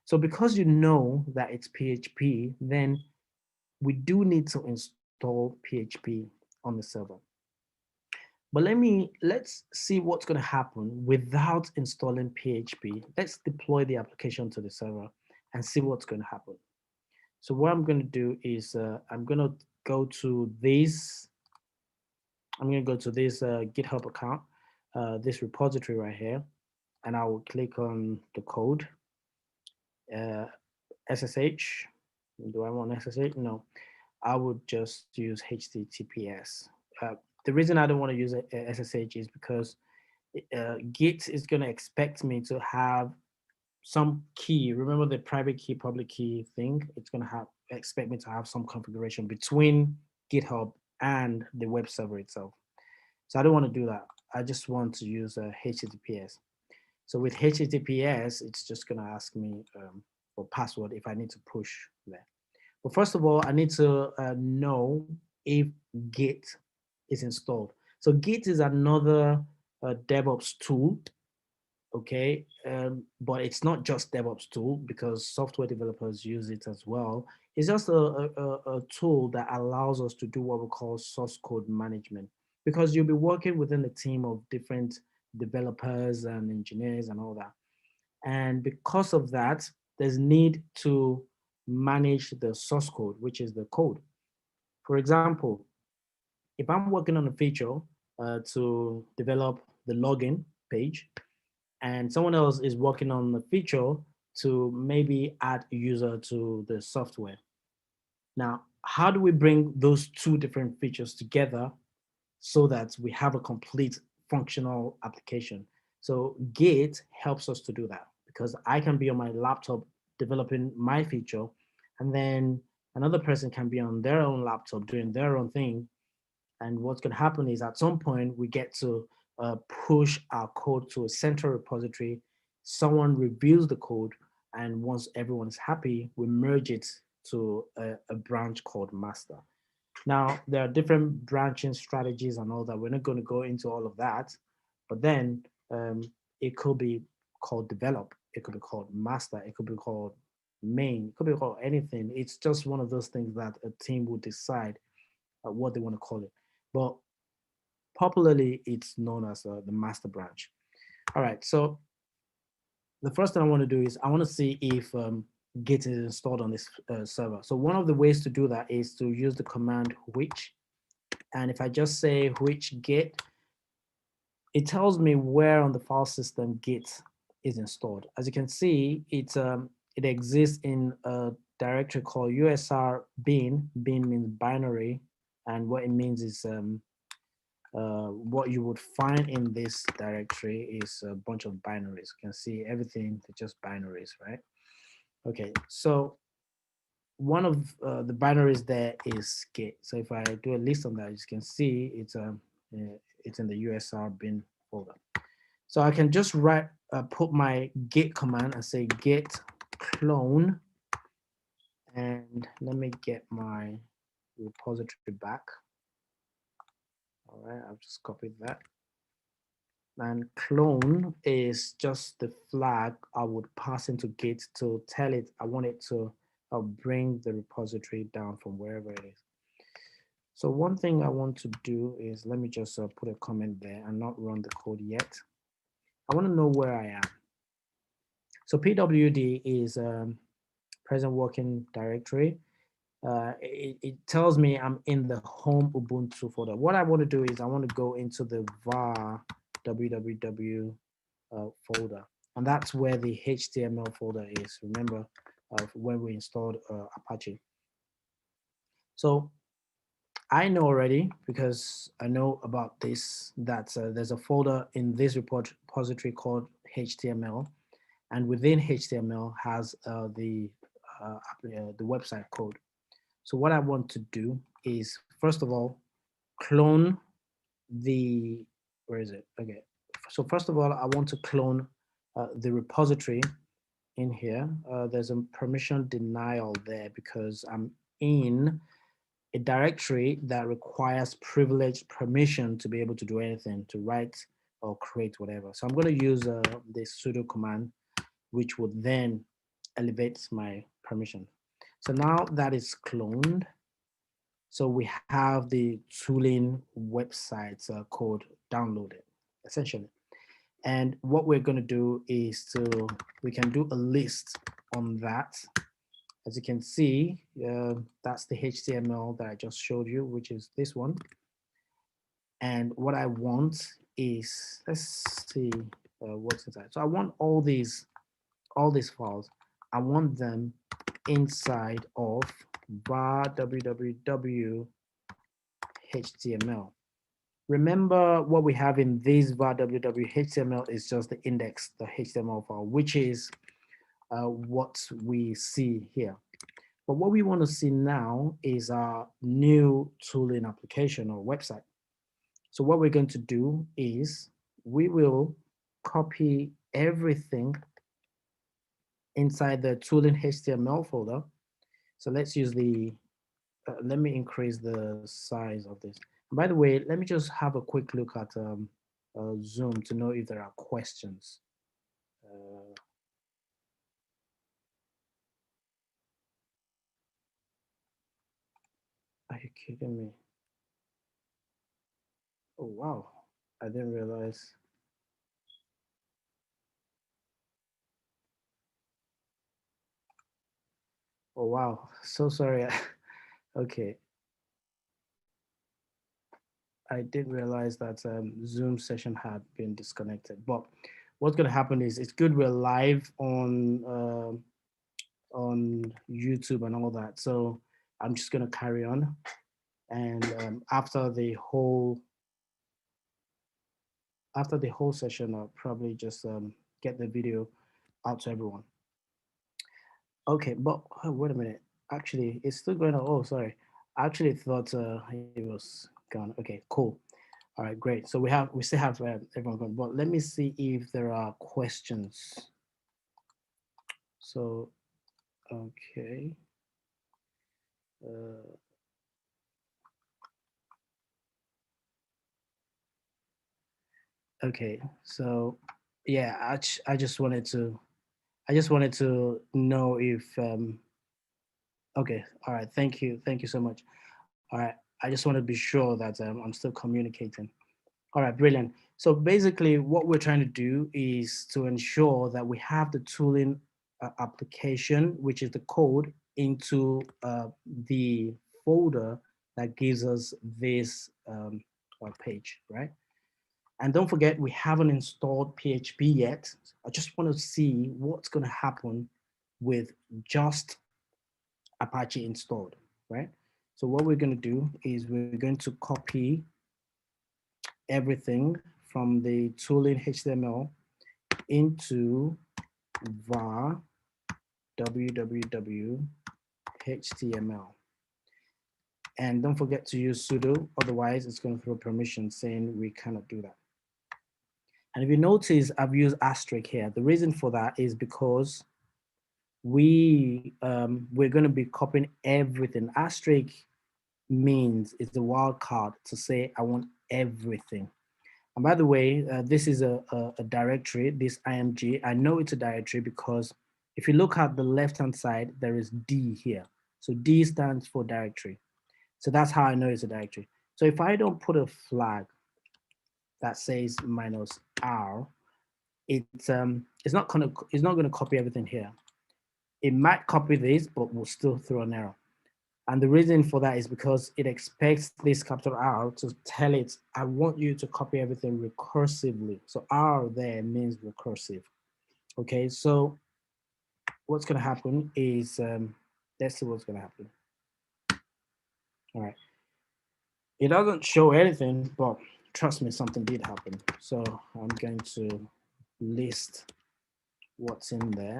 Speaker 1: So because you know that it's PHP, then we do need to install PHP on the server. But let's see what's going to happen without installing PHP. Let's deploy the application to the server and see what's going to happen. So what I'm going to do is I'm going to go to this. I'm going to go to this GitHub account, this repository right here, and I will click on the code, SSH. Do I want SSH? No, I would just use HTTPS. The reason I don't want to use SSH is because Git is going to expect me to have some key. Remember the private key, public key thing? It's going to expect me to have some configuration between GitHub and the web server itself. So I don't want to do that. I just want to use HTTPS. So with HTTPS, it's just going to ask me for password if I need to push there. But first of all, I need to know if Git is installed. So Git is another DevOps tool, okay? But it's not just DevOps tool because software developers use it as well. It's just a tool that allows us to do what we call source code management, because you'll be working within a team of different developers and engineers and all that. And because of that, there's need to manage the source code, which is the code. For example, if I'm working on a feature to develop the login page, and someone else is working on the feature to maybe add a user to the software. Now, how do we bring those two different features together so that we have a complete functional application? So Git helps us to do that because I can be on my laptop developing my feature, and then another person can be on their own laptop doing their own thing. And what's going to happen is at some point we get to push our code to a central repository. Someone reviews the code, and once everyone is happy, we merge it to a branch called master. Now, there are different branching strategies and all that. We're not going to go into all of that, but then it could be called develop, it could be called master, it could be called main, it could be called anything. It's just one of those things that a team will decide what they want to call it. But popularly, it's known as the master branch. All right, so the first thing I want to do is I want to see if Git is installed on this server. So one of the ways to do that is to use the command which. And if I just say which Git, it tells me where on the file system Git is installed. As you can see, it exists in a directory called USR bin. Bin means binary, and what it means is what you would find in this directory is a bunch of binaries. You can see everything, just binaries, right? Okay, so one of the binaries there is Git. So if I do a list on that, you can see it's in the USR bin folder. So I can just put my Git command and say Git clone, and let me get my repository back. All right, I've just copied that. And clone is just the flag I would pass into Git to tell it I want it to bring the repository down from wherever it is. So one thing I want to do is, let me just put a comment there and not run the code yet. I want to know where I am. So pwd is present working directory. It tells me I'm in the home Ubuntu folder. What I want to do is I want to go into the var www folder, and that's where the HTML folder is. Remember when we installed Apache. So I know already, because I know about this, that there's a folder in this repository called HTML, and within HTML has the website code. So what I want to do is, first of all, clone the, where is it? Okay. So first of all, I want to clone the repository in here. There's a permission denial there because I'm in a directory that requires privileged permission to be able to do anything, to write or create whatever. So I'm going to use this sudo command, which would then elevate my permission. So now that is cloned. So we have the tooling website code downloaded, essentially. And what we're going to do is we can do a list on that. As you can see, that's the HTML that I just showed you, which is this one. And what I want is, let's see what's inside. So I want all these files. I want them inside of var www HTML. Remember, what we have in this var www HTML is just the index, the HTML file, which is what we see here. But what we want to see now is our new tooling application or website. So what we're going to do is we will copy everything inside the tooling HTML folder. So let's use the, let me increase the size of this. And by the way, let me just have a quick look at Zoom to know if there are questions. Are you kidding me? Oh, wow. I didn't realize. Oh, wow. So sorry. Okay. I did realize that Zoom session had been disconnected. But what's going to happen is it's good we're live on YouTube and all that. So I'm just going to carry on. And after the whole session, I'll probably just get the video out to everyone. Okay, but oh, wait a minute. Actually, it's still going on. Oh, sorry. I actually thought it was gone. Okay, cool. All right, great. So we still have everyone going, but let me see if there are questions. So, okay. Okay, so yeah, I just wanted to know if okay, all right, thank you so much. All right, I just want to be sure that I'm still communicating. All right, brilliant. So basically what we're trying to do is to ensure that we have the tooling application, which is the code, into the folder that gives us this page, right? And don't forget, we haven't installed PHP yet. I just want to see what's going to happen with just Apache installed, right? So what we're going to do is we're going to copy everything from the tooling HTML into var www HTML. And don't forget to use sudo, otherwise it's going to throw permission saying we cannot do that. And if you notice, I've used asterisk here. The reason for that is because we're going to be copying everything. Asterisk means it's the wild card to say I want everything. And by the way, this is a directory, this img. I know it's a directory because if you look at the left-hand side, there is D here. So D stands for directory. So that's how I know it's a directory. So if I don't put a flag that says -r, it's not gonna copy everything here. It might copy this, but will still throw an error. And the reason for that is because it expects this capital R to tell it, I want you to copy everything recursively. So R there means recursive. Okay, so what's going to happen is, let's see what's going to happen. All right. It doesn't show anything, but trust me, something did happen. So I'm going to list what's in there.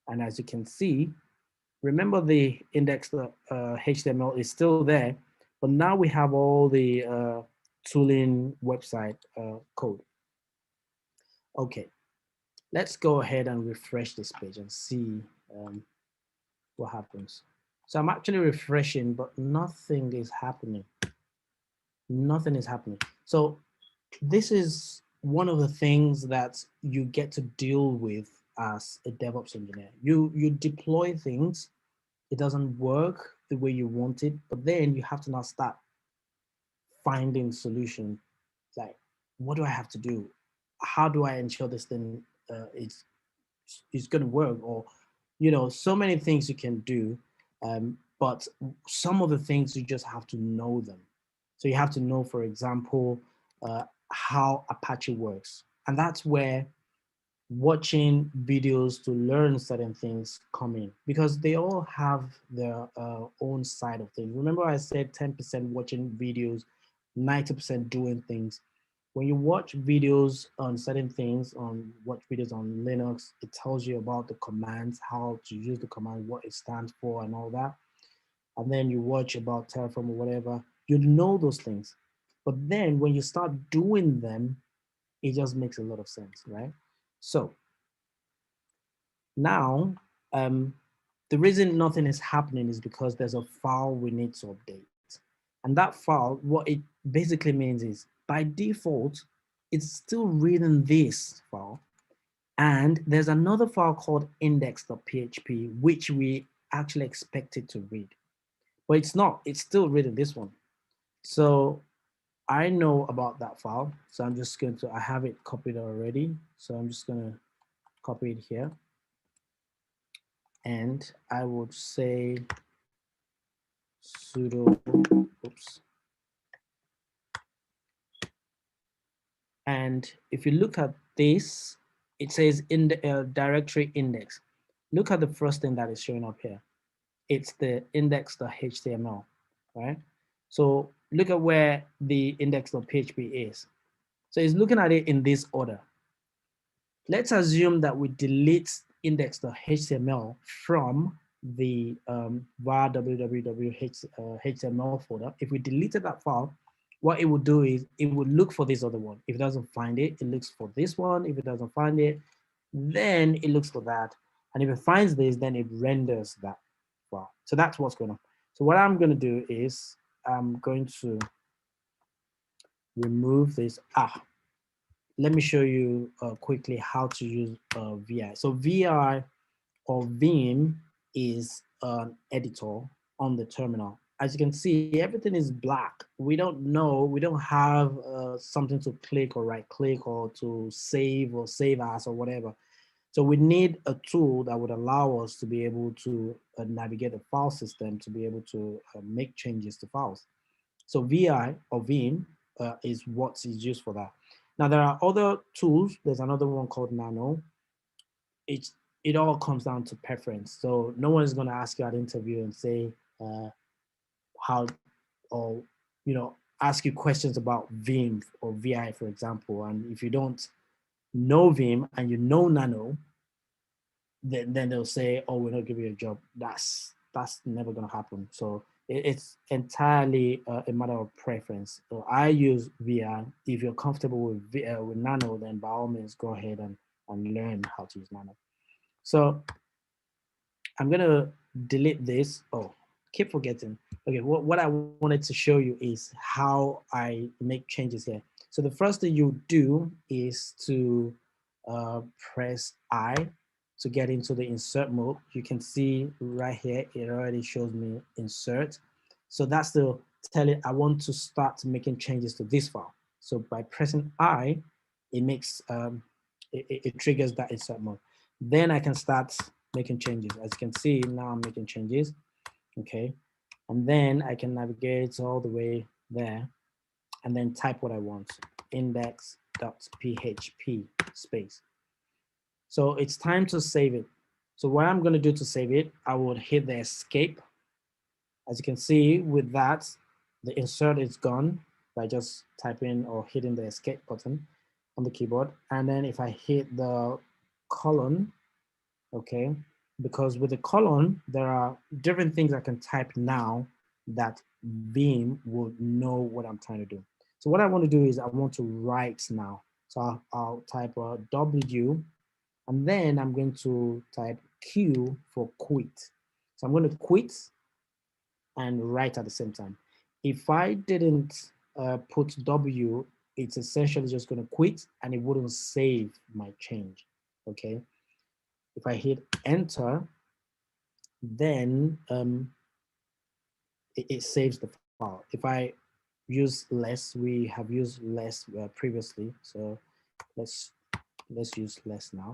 Speaker 1: And as you can see, remember the index HTML is still there, but now we have all the tooling website code. Okay, let's go ahead and refresh this page and see what happens. So I'm actually refreshing, but nothing is happening. Nothing is happening. So this is one of the things that you get to deal with as a DevOps engineer. You deploy things, it doesn't work the way you want it, but then you have to now start finding solution. Like, what do I have to do? How do I ensure this thing is going to work? Or, so many things you can do, but some of the things you just have to know them. So you have to know, for example, how Apache works, and that's where watching videos to learn certain things come in, because they all have their own side of things. Remember I said 10% watching videos, 90% doing things. When you watch videos on certain things, watch videos on Linux, it tells you about the commands, how to use the command, what it stands for and all that. And then you watch about Terraform or whatever, you know those things. But then when you start doing them, it just makes a lot of sense, right? So now, the reason nothing is happening is because there's a file we need to update. And that file, what it basically means is, by default, it's still reading this file. And there's another file called index.php, which we actually expect it to read. But it's not, it's still reading this one. So I know about that file. So I'm just going to, I have it copied already. So I'm just going to copy it here. And I would say sudo, oops. And if you look at this, it says in the directory index. Look at the first thing that is showing up here. It's the index.html, right? So look at where the index.php is. So it's looking at it in this order. Let's assume that we delete index.html from the var www.html folder. If we deleted that file, what it would do is it would look for this other one. If it doesn't find it, it looks for this one. If it doesn't find it, then it looks for that. And if it finds this, then it renders that file. So that's what's going on. So what I'm going to do is I'm going to remove this. Let me show you quickly how to use VI. So VI or Vim is an editor on the terminal. As you can see, everything is black. We don't know, we don't have something to click or right click or to save or save as or whatever. So we need a tool that would allow us to be able to navigate the file system, to be able to make changes to files. So VI or Vim is what is used for that. Now there are other tools. There's another one called Nano. It all comes down to preference. So no one is going to ask you at interview and say how, or ask you questions about Vim or VI, for example. And if you don't know Vim and you know Nano, then they'll say, "Oh, we're not giving you a job." That's never going to happen. So it's entirely a matter of preference. So I use VI. If you're comfortable with Nano, then by all means go ahead and learn how to use Nano. So I'm gonna delete this. Oh, keep forgetting. Okay, what I wanted to show you is how I make changes here. So the first thing you do is to press I to get into the insert mode. You can see right here, it already shows me insert. So that's the telling I want to start making changes to this file. So by pressing I, it makes it triggers that insert mode. Then I can start making changes. As you can see, now I'm making changes, okay? And then I can navigate all the way there and then type what I want, index.php space. So it's time to save it. So what I'm gonna do to save it, I would hit the escape. As you can see with that, the insert is gone by just typing or hitting the escape button on the keyboard. And then if I hit the colon, okay, because with the colon, there are different things I can type now that Vim will know what I'm trying to do. So what I want to do is I want to write now. So I'll type a W, and then I'm going to type Q for quit. So I'm going to quit and write at the same time. If I didn't put W it's essentially just going to quit and it wouldn't save my change. Okay. If I hit enter, then it saves the file. If I use less, we have used less previously. So let's use less now.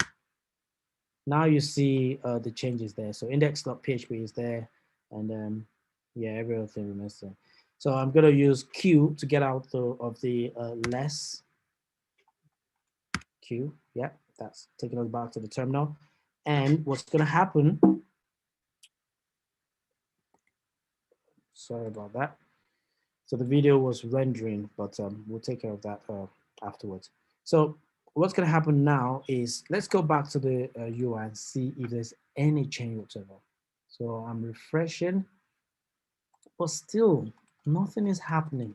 Speaker 1: Now you see the changes there. So index.php is there, and yeah, every other thing remains there. So I'm going to use Q to get out of the less. Q, yeah, that's taking us back to the terminal. And what's going to happen, sorry about that. So the video was rendering, but we'll take care of that afterwards. So what's going to happen now is, let's go back to the UI and see if there's any change whatsoever. So I'm refreshing, but still nothing is happening,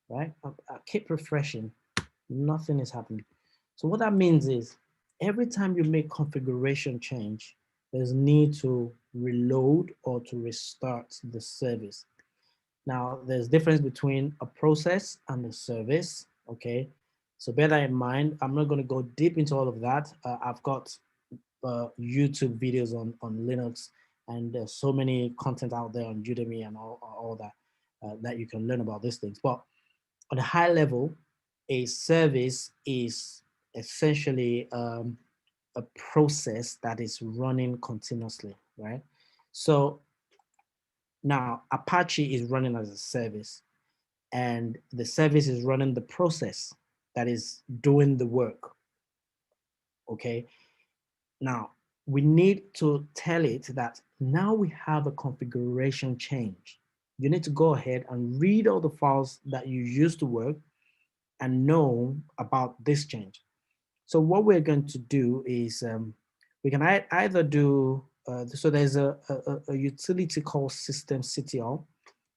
Speaker 1: right? I keep refreshing, nothing is happening. So what that means is, every time you make configuration change, there's need to reload or to restart the service. Now, there's difference between a process and a service, okay? So bear that in mind. I'm not going to go deep into all of that. I've got YouTube videos on Linux, and there's so many content out there on Udemy and all that that you can learn about these things. But on a high level, a service is essentially a process that is running continuously, right? So now Apache is running as a service, and the service is running the process that is doing the work, okay? Now, we need to tell it that now we have a configuration change. You need to go ahead and read all the files that you used to work and know about this change. So what we're going to do is we can either do, so there's a utility called systemctl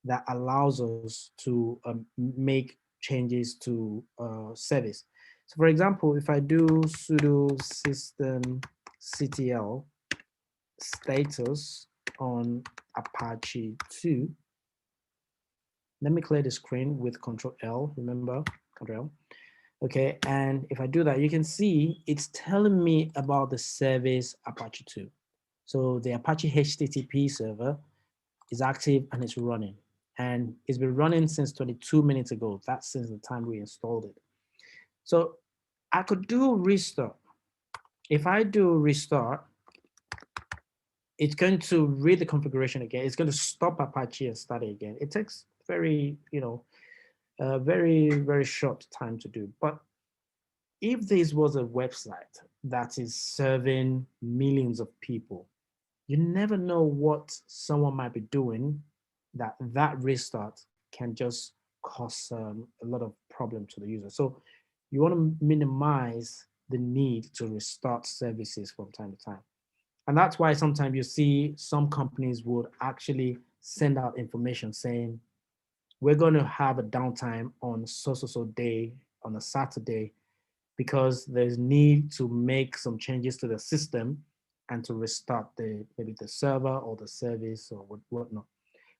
Speaker 1: that allows us to make changes to service. So for example, if I do sudo systemctl status on Apache 2, let me clear the screen with Control L, remember, Control L. Okay, and if I do that, you can see it's telling me about the service Apache 2. So the Apache HTTP server is active and it's running. And it's been running since 22 minutes ago. That's since the time we installed it. So I could do restart. If I do restart, it's going to read the configuration again. It's going to stop Apache and start it again. It takes very, very short time to do. But if this was a website that is serving millions of people, you never know what someone might be doing that restart can just cause a lot of problem to the user. So you want to minimize the need to restart services from time to time. And that's why sometimes you see some companies would actually send out information saying, we're going to have a downtime on so day on a Saturday, because there's need to make some changes to the system and to restart maybe the server or the service or whatnot.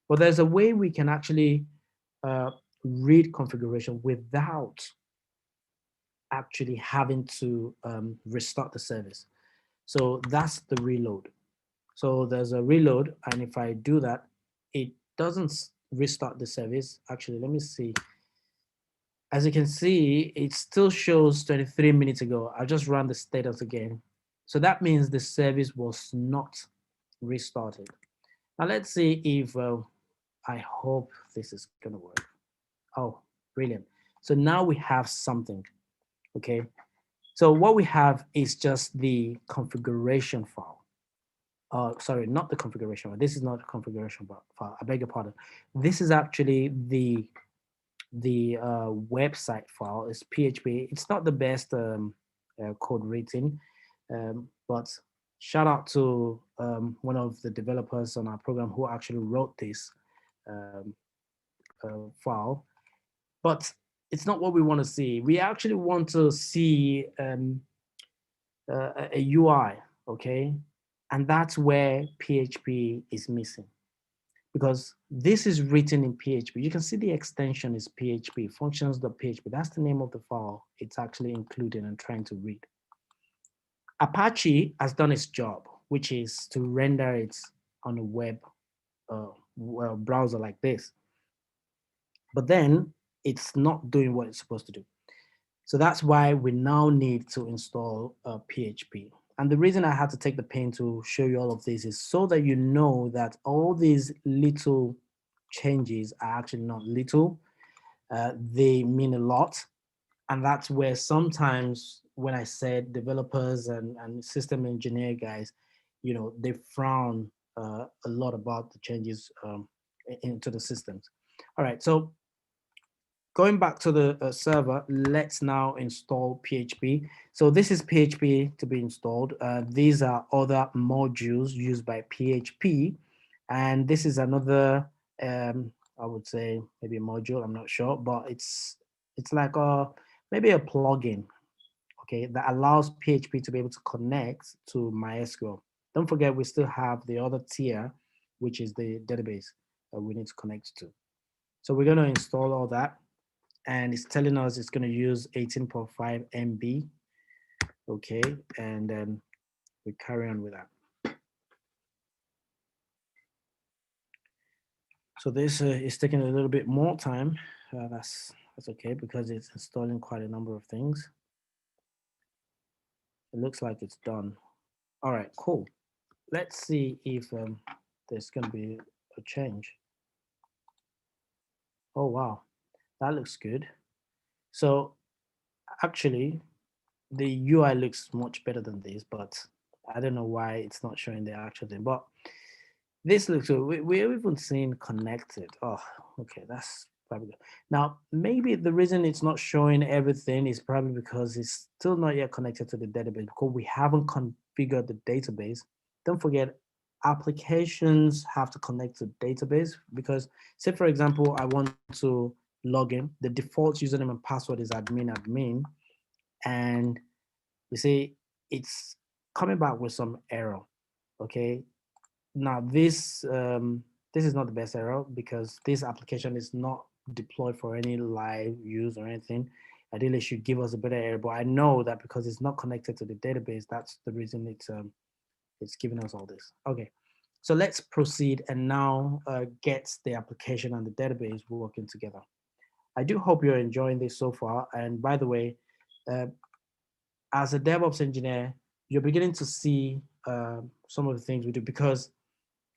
Speaker 1: But there's a way we can actually read configuration without actually having to restart the service. So that's the reload. So there's a reload, and if I do that, it doesn't restart the service. Actually, let me see. As you can see, it still shows 23 minutes ago. I just ran the status again. So that means the service was not restarted. Now let's see if, I hope this is gonna work. Oh, brilliant. So now we have something, okay? So what we have is just the configuration file. Sorry, not the configuration file. This is not a configuration file, I beg your pardon. This is actually the website file. Is PHP. It's not the best code rating, but shout out to one of the developers on our program who actually wrote this file. But it's not what we want to see. We actually want to see a UI, okay? And that's where PHP is missing. because this is written in PHP. You can see the extension is PHP, functions.php. That's the name of the file it's actually including and trying to read. Apache has done its job, which is to render it on a web browser like this. But then it's not doing what it's supposed to do. So that's why we now need to install PHP. And the reason I had to take the pain to show you all of this is so that you know that all these little changes are actually not little. They mean a lot. And that's where sometimes when I said developers and system engineer guys, you know, they frown a lot about the changes into the systems. All right, so going back to the server, let's now install PHP. So this is PHP to be installed. These are other modules used by PHP. And this is another, I would say maybe a module, I'm not sure, but it's like maybe a plugin, okay, that allows PHP to be able to connect to MySQL. Don't forget, we still have the other tier, which is the database that we need to connect to. So we're going to install all that, and it's telling us it's going to use 18.5 MB. Okay, and then we carry on with that. So this is taking a little bit more time. That's okay because it's installing quite a number of things. It looks like it's done. All right, cool. Let's see if there's going to be a change. Oh, wow, that looks good. So actually, the UI looks much better than this, but I don't know why it's not showing the actual thing. But this looks good. We're even seeing connected. Oh, okay, that's probably good. Now, maybe the reason it's not showing everything is probably because it's still not yet connected to the database because we haven't configured the database. Don't forget, applications have to connect to database because, say, for example, I want to log in. The default username and password is admin, and you see it's coming back with some error. Okay, now this is not the best error because this application is not deployed for any live use or anything. Ideally, it should give us a better error, but I know that because it's not connected to the database, that's the reason it's giving us all this. Okay, so let's proceed and now get the application and the database working together. I do hope you're enjoying this so far. And by the way, uh, as a DevOps engineer, you're beginning to see some of the things we do because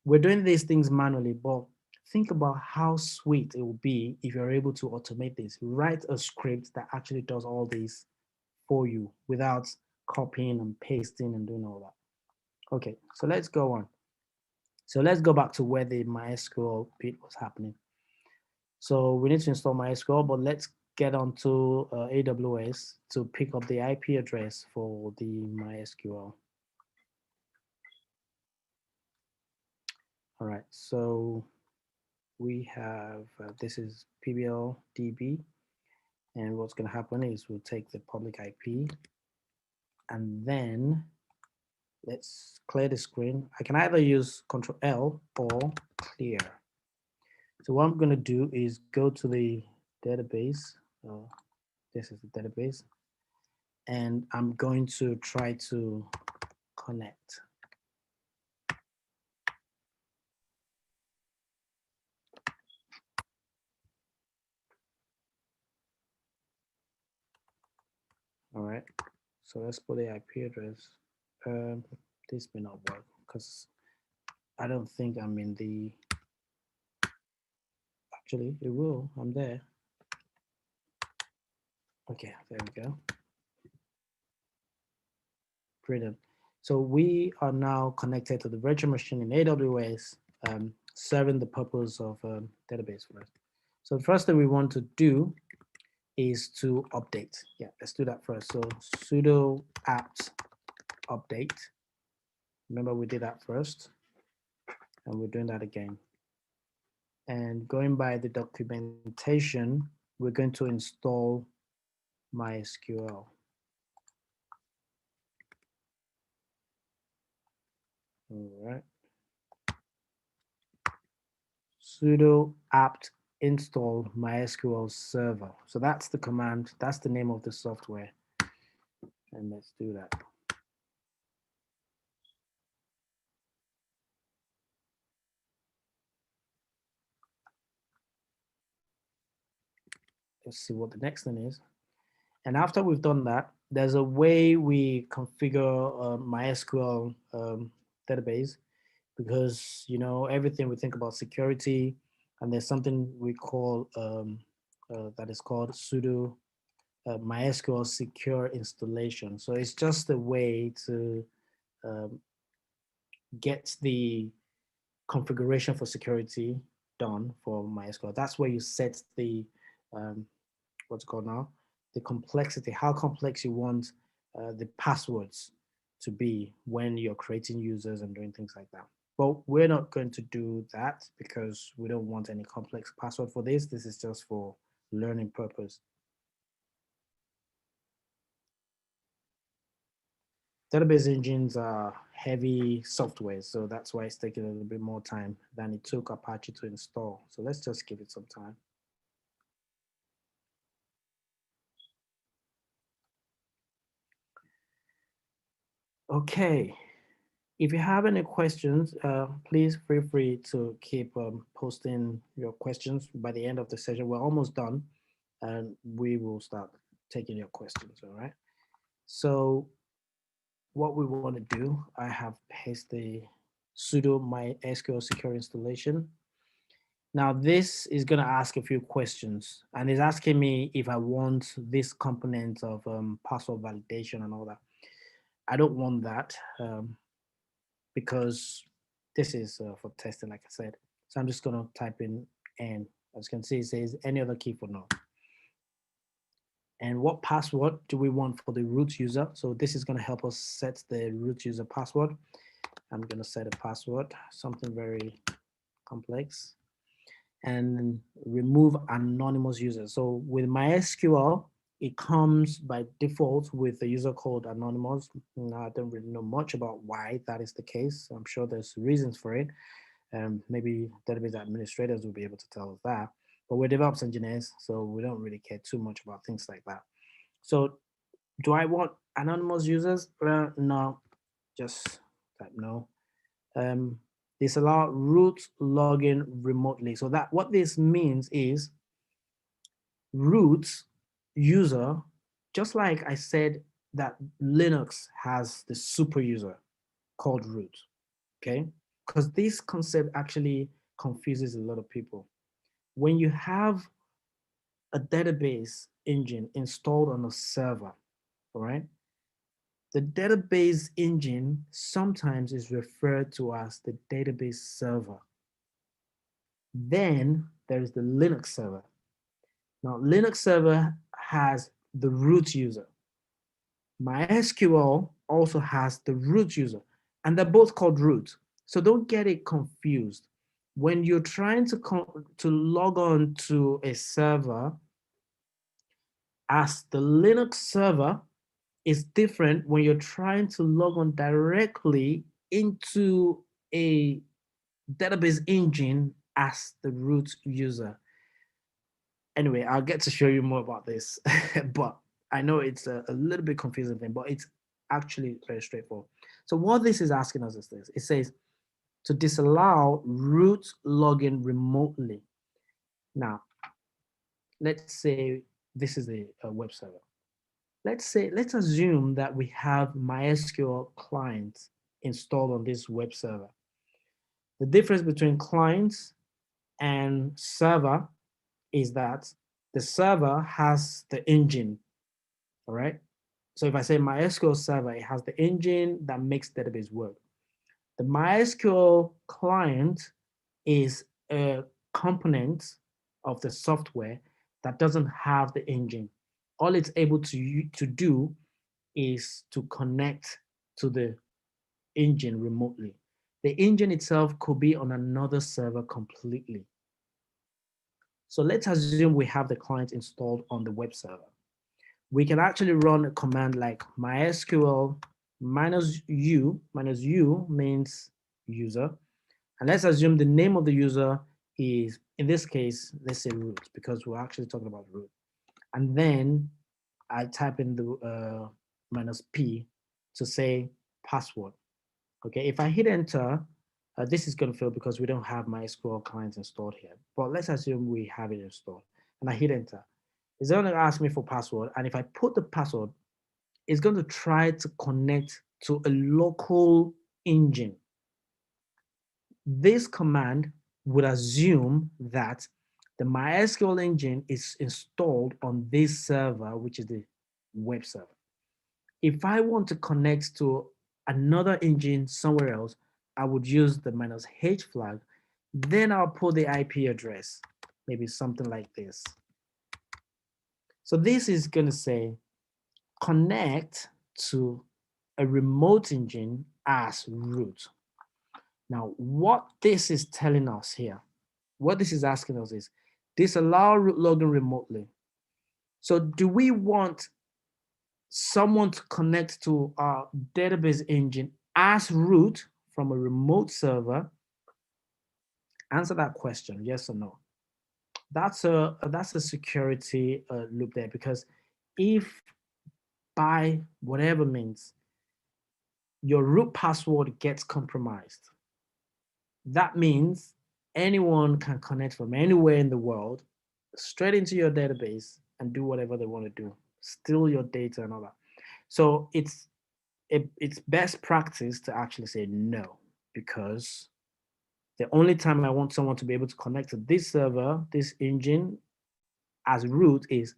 Speaker 1: we're doing these things manually, but think about how sweet it will be if you're able to automate this. Write a script that actually does all this for you without copying and pasting and doing all that. Okay, so let's go on. So let's go back to where the MySQL bit was happening. So we need to install MySQL, but let's get onto AWS to pick up the IP address for the MySQL. All right, so we have, this is PBL DB. And what's going to happen is we'll take the public IP and then let's clear the screen. I can either use Control L or clear. So what I'm going to do is go to the database. This is the database. And I'm going to try to connect. All right, so let's put the IP address. This may not work because I don't think I'm in the, actually it will, I'm there. Okay, there we go. Brilliant. So we are now connected to the virtual machine in AWS, serving the purpose of database for us. So the first thing we want to do is to update. Yeah, let's do that first. So sudo apt update. Remember we did that first, and we're doing that again. And going by the documentation, we're going to install MySQL. All right. sudo apt install MySQL server. So that's the command, that's the name of the software. And let's do that. Let's see what the next thing is. And after we've done that, there's a way we configure MySQL database, because everything we think about security, and there's something we call that is called sudo MySQL secure installation. So it's just a way to get the configuration for security done for MySQL. That's where you set the what's it called now, the complexity, how complex you want the passwords to be when you're creating users and doing things like that. But we're not going to do that because we don't want any complex password for this. This is just for learning purpose. Database engines are heavy software, so that's why it's taking a little bit more time than it took Apache to install. So let's just give it some time. Okay, if you have any questions, please feel free to keep posting your questions. By the end of the session, we're almost done, and we will start taking your questions, all right? So what we want to do, I have pasted the sudo MySQL secure installation. Now this is going to ask a few questions, and it's asking me if I want this component of password validation and all that. I don't want that because this is for testing, like I said. So I'm just going to type in N. As you can see, it says any other key for no. And what password do we want for the root user? So this is going to help us set the root user password. I'm going to set a password, something very complex, and remove anonymous users. So with MySQL, it comes by default with the user called anonymous. Now, I don't really know much about why that is the case. I'm sure there's reasons for it. Maybe database administrators will be able to tell us that. But we're DevOps engineers, so we don't really care too much about things like that. So do I want anonymous users? No, just type no. Disallow root login remotely. So that what this means is root user, just like I said that Linux has the super user called root, okay? Because this concept actually confuses a lot of people. When you have a database engine installed on a server, all right? The database engine sometimes is referred to as the database server. Then there is the Linux server. Now, Linux server has the root user. MySQL also has the root user, and they're both called root. So don't get it confused. When you're trying to log on to a server, as the Linux server is different when you're trying to log on directly into a database engine as the root user. Anyway, I'll get to show you more about this, but I know it's a little bit confusing thing, but it's actually very straightforward. So what this is asking us is this. It says to disallow root login remotely. Now, let's say this is a web server. Let's assume that we have MySQL client installed on this web server. The difference between clients and server is that the server has the engine, all right? So if I say MySQL server, it has the engine that makes database work. The MySQL client is a component of the software that doesn't have the engine. All it's able to do is to connect to the engine remotely. The engine itself could be on another server completely. So let's assume we have the client installed on the web server. We can actually run a command like MySQL -u means user. And let's assume the name of the user is, in this case, let's say root, because we're actually talking about root. And then I type in the -p to say password. Okay, if I hit enter, this is going to fail because we don't have MySQL clients installed here. But let's assume we have it installed, and I hit enter. It's going to ask me for password, and if I put the password, it's going to try to connect to a local engine. This command would assume that the MySQL engine is installed on this server, which is the web server. If I want to connect to another engine somewhere else, I would use the -h flag. Then I'll put the IP address, maybe something like this. So this is going to say connect to a remote engine as root. Now, what this is telling us here, what this is asking us is, disallow root login remotely. So do we want someone to connect to our database engine as root from a remote server? Answer that question, yes or no. That's a security loop there, because if by whatever means your root password gets compromised, that means anyone can connect from anywhere in the world straight into your database and do whatever they want to do, steal your data and all that. So it's best practice to actually say no, because the only time I want someone to be able to connect to this server, this engine as root, is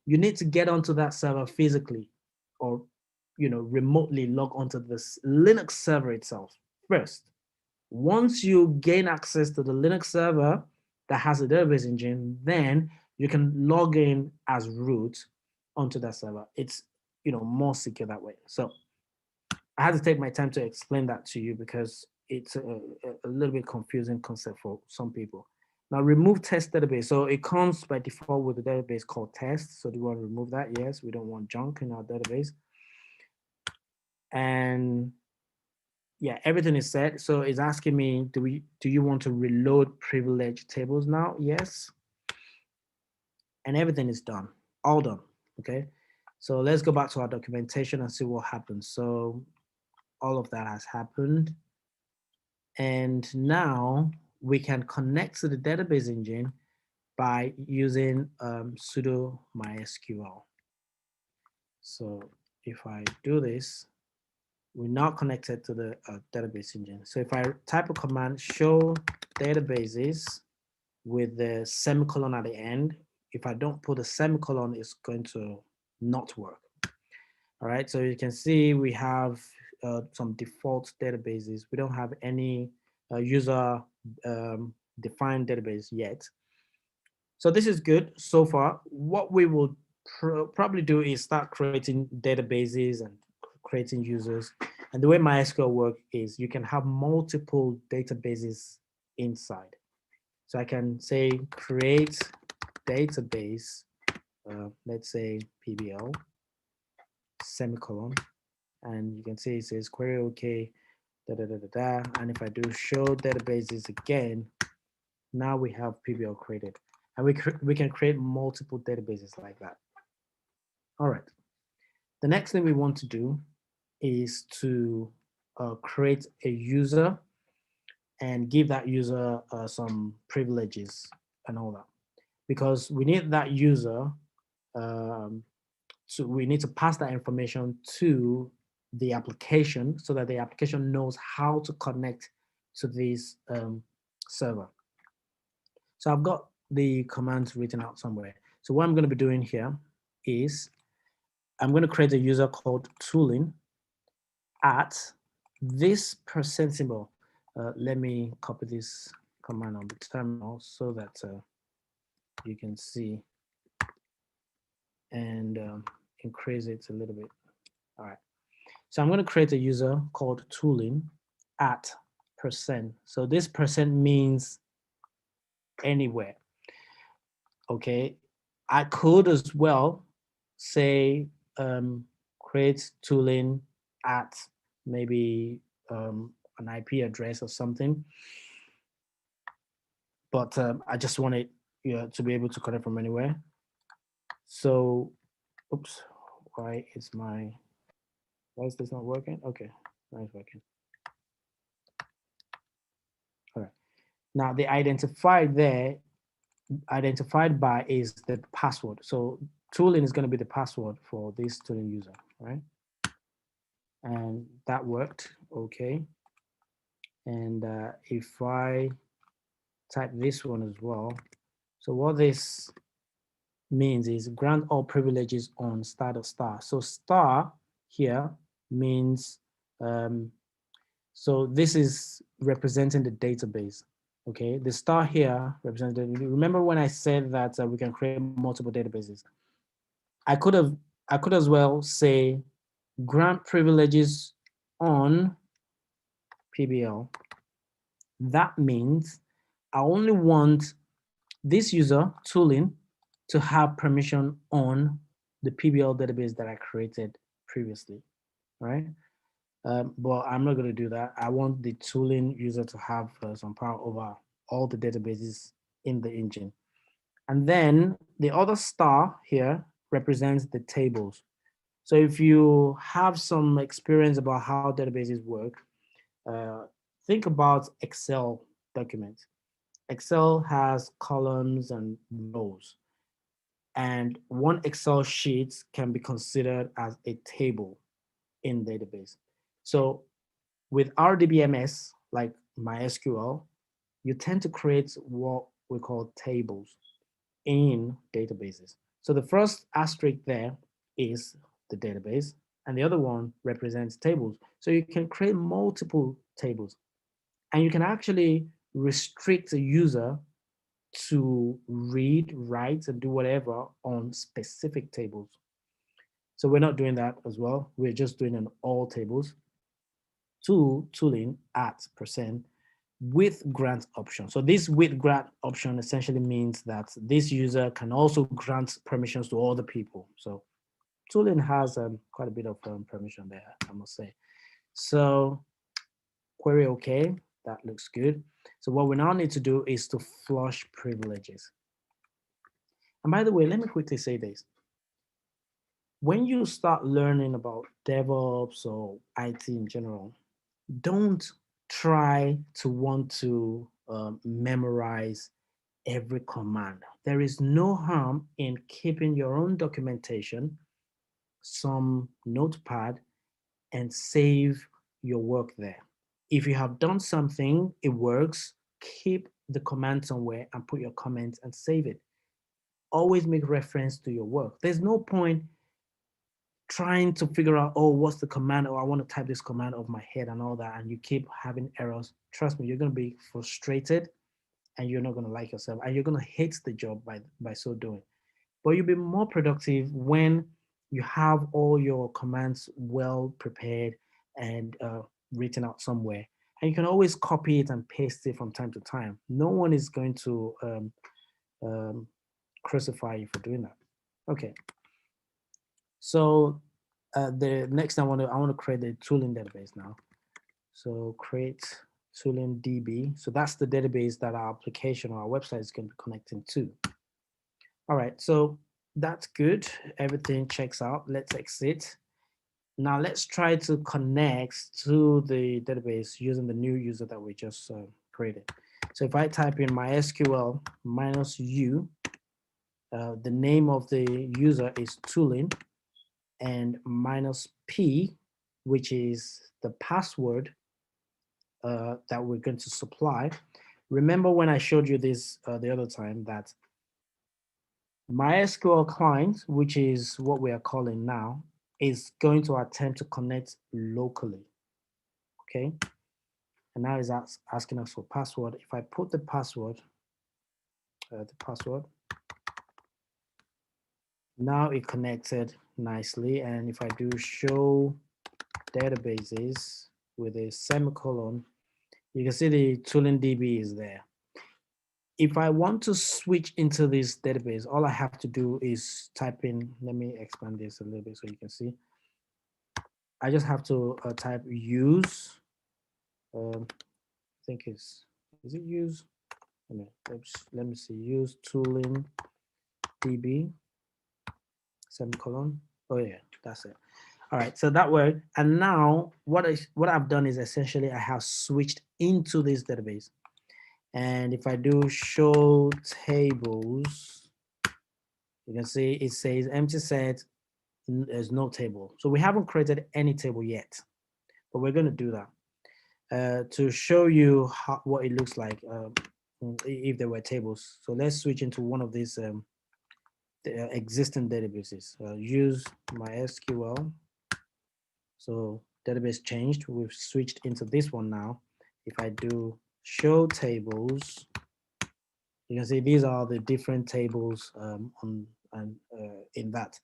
Speaker 1: you need to get onto that server physically, or remotely log onto this Linux server itself first. Once you gain access to the Linux server that has a database engine, then you can log in as root onto that server. It's more secure that way. So I had to take my time to explain that to you because it's a little bit confusing concept for some people. Now, remove test database. So it comes by default with a database called test. So do we want to remove that? Yes, we don't want junk in our database. And yeah, everything is set. So it's asking me, do you want to reload privilege tables now? Yes. And everything is done, all done. Okay. So let's go back to our documentation and see what happens. So all of that has happened. And now we can connect to the database engine by using sudo MySQL. So if I do this, we're now connected to the database engine. So if I type a command, show databases with the semicolon at the end, if I don't put a semicolon, it's going to not work. All right, so you can see we have some default databases. We don't have any user defined database yet. So this is good so far. What we will probably do is start creating databases and creating users. And the way MySQL works is you can have multiple databases inside. So I can say create database, let's say PBL, semicolon, and you can see it says query OK, da da da da da. And if I do show databases again, now we have PBL created, and we can create multiple databases like that. All right. The next thing we want to do is to create a user and give that user some privileges and all that, because we need that user. So we need to pass that information to the application so that the application knows how to connect to this server. So I've got the commands written out somewhere. So what I'm going to be doing here is I'm going to create a user called tooling at this % symbol. Let me copy this command on the terminal so that you can see and increase it a little bit. All right. So I'm going to create a user called tooling at %. So this % means anywhere. Okay. I could as well say create tooling at maybe an IP address or something. but I just wanted to be able to connect from anywhere. So, oops, why is this not working? Okay, now it's working. All right. Now the identified by is the password. So tooling is going to be the password for this tooling user, right? And that worked, okay. And if I type this one as well, so what this means is grant all privileges on star. So star here means, so this is representing the database. Okay, the star here represents the, remember when I said that we can create multiple databases? I could as well say grant privileges on PBL. That means I only want this user tooling to have permission on the PBL database that I created previously, right? But I'm not going to do that. I want the tooling user to have some power over all the databases in the engine. And then the other star here represents the tables. So if you have some experience about how databases work, think about Excel documents. Excel has columns and rows, and one Excel sheet can be considered as a table in database. So with RDBMS, like MySQL, you tend to create what we call tables in databases. So the first asterisk there is the database, and the other one represents tables. So you can create multiple tables, and you can actually restrict a user to read, write, and do whatever on specific tables. So we're not doing that as well. We're just doing an all tables to tooling at % with grant option. So this with grant option essentially means that this user can also grant permissions to other people. So tooling has quite a bit of permission there, I must say. So query okay, that looks good. So what we now need to do is to flush privileges. And by the way, let me quickly say this. When you start learning about DevOps or IT in general, don't try to want to memorize every command. There is no harm in keeping your own documentation, some notepad, and save your work there. If you have done something, it works, keep the command somewhere and put your comments and save it. Always make reference to your work. There's no point trying to figure out, oh, what's the command? Oh, I want to type this command off my head and all that, and you keep having errors. Trust me, you're going to be frustrated and you're not going to like yourself and you're going to hate the job by so doing. But you'll be more productive when you have all your commands well prepared and written out somewhere. And you can always copy it and paste it from time to time. No one is going to crucify you for doing that. Okay. So the next I want to create a tooling database now. So create tooling DB. So that's the database that our application or our website is going to be connecting to. All right, so that's good. Everything checks out. Let's exit. Now let's try to connect to the database using the new user that we just created. So if I type in MySQL -u, the name of the user is tooling, and -p, which is the password that we're going to supply. Remember when I showed you this the other time that MySQL client, which is what we are calling now, is going to attempt to connect locally, okay? And now it's asking us for password. If I put the password, now it connected nicely. And if I do show databases with a semicolon, you can see the tooling DB is there. If I want to switch into this database, all I have to do is type in, let me expand this a little bit so you can see. I just have to type use, I think is it use? Let me see, use tooling DB, semicolon. Oh yeah, that's it. All right, so that worked. And now what I've done is essentially I have switched into this database. And if I do show tables, you can see it says empty set, there's no table. So we haven't created any table yet, but we're going to do that to show you what it looks like if there were tables. So let's switch into one of these existing databases. Use MySQL. So database changed. We've switched into this one now. If I do show tables, you can see these are the different tables in that.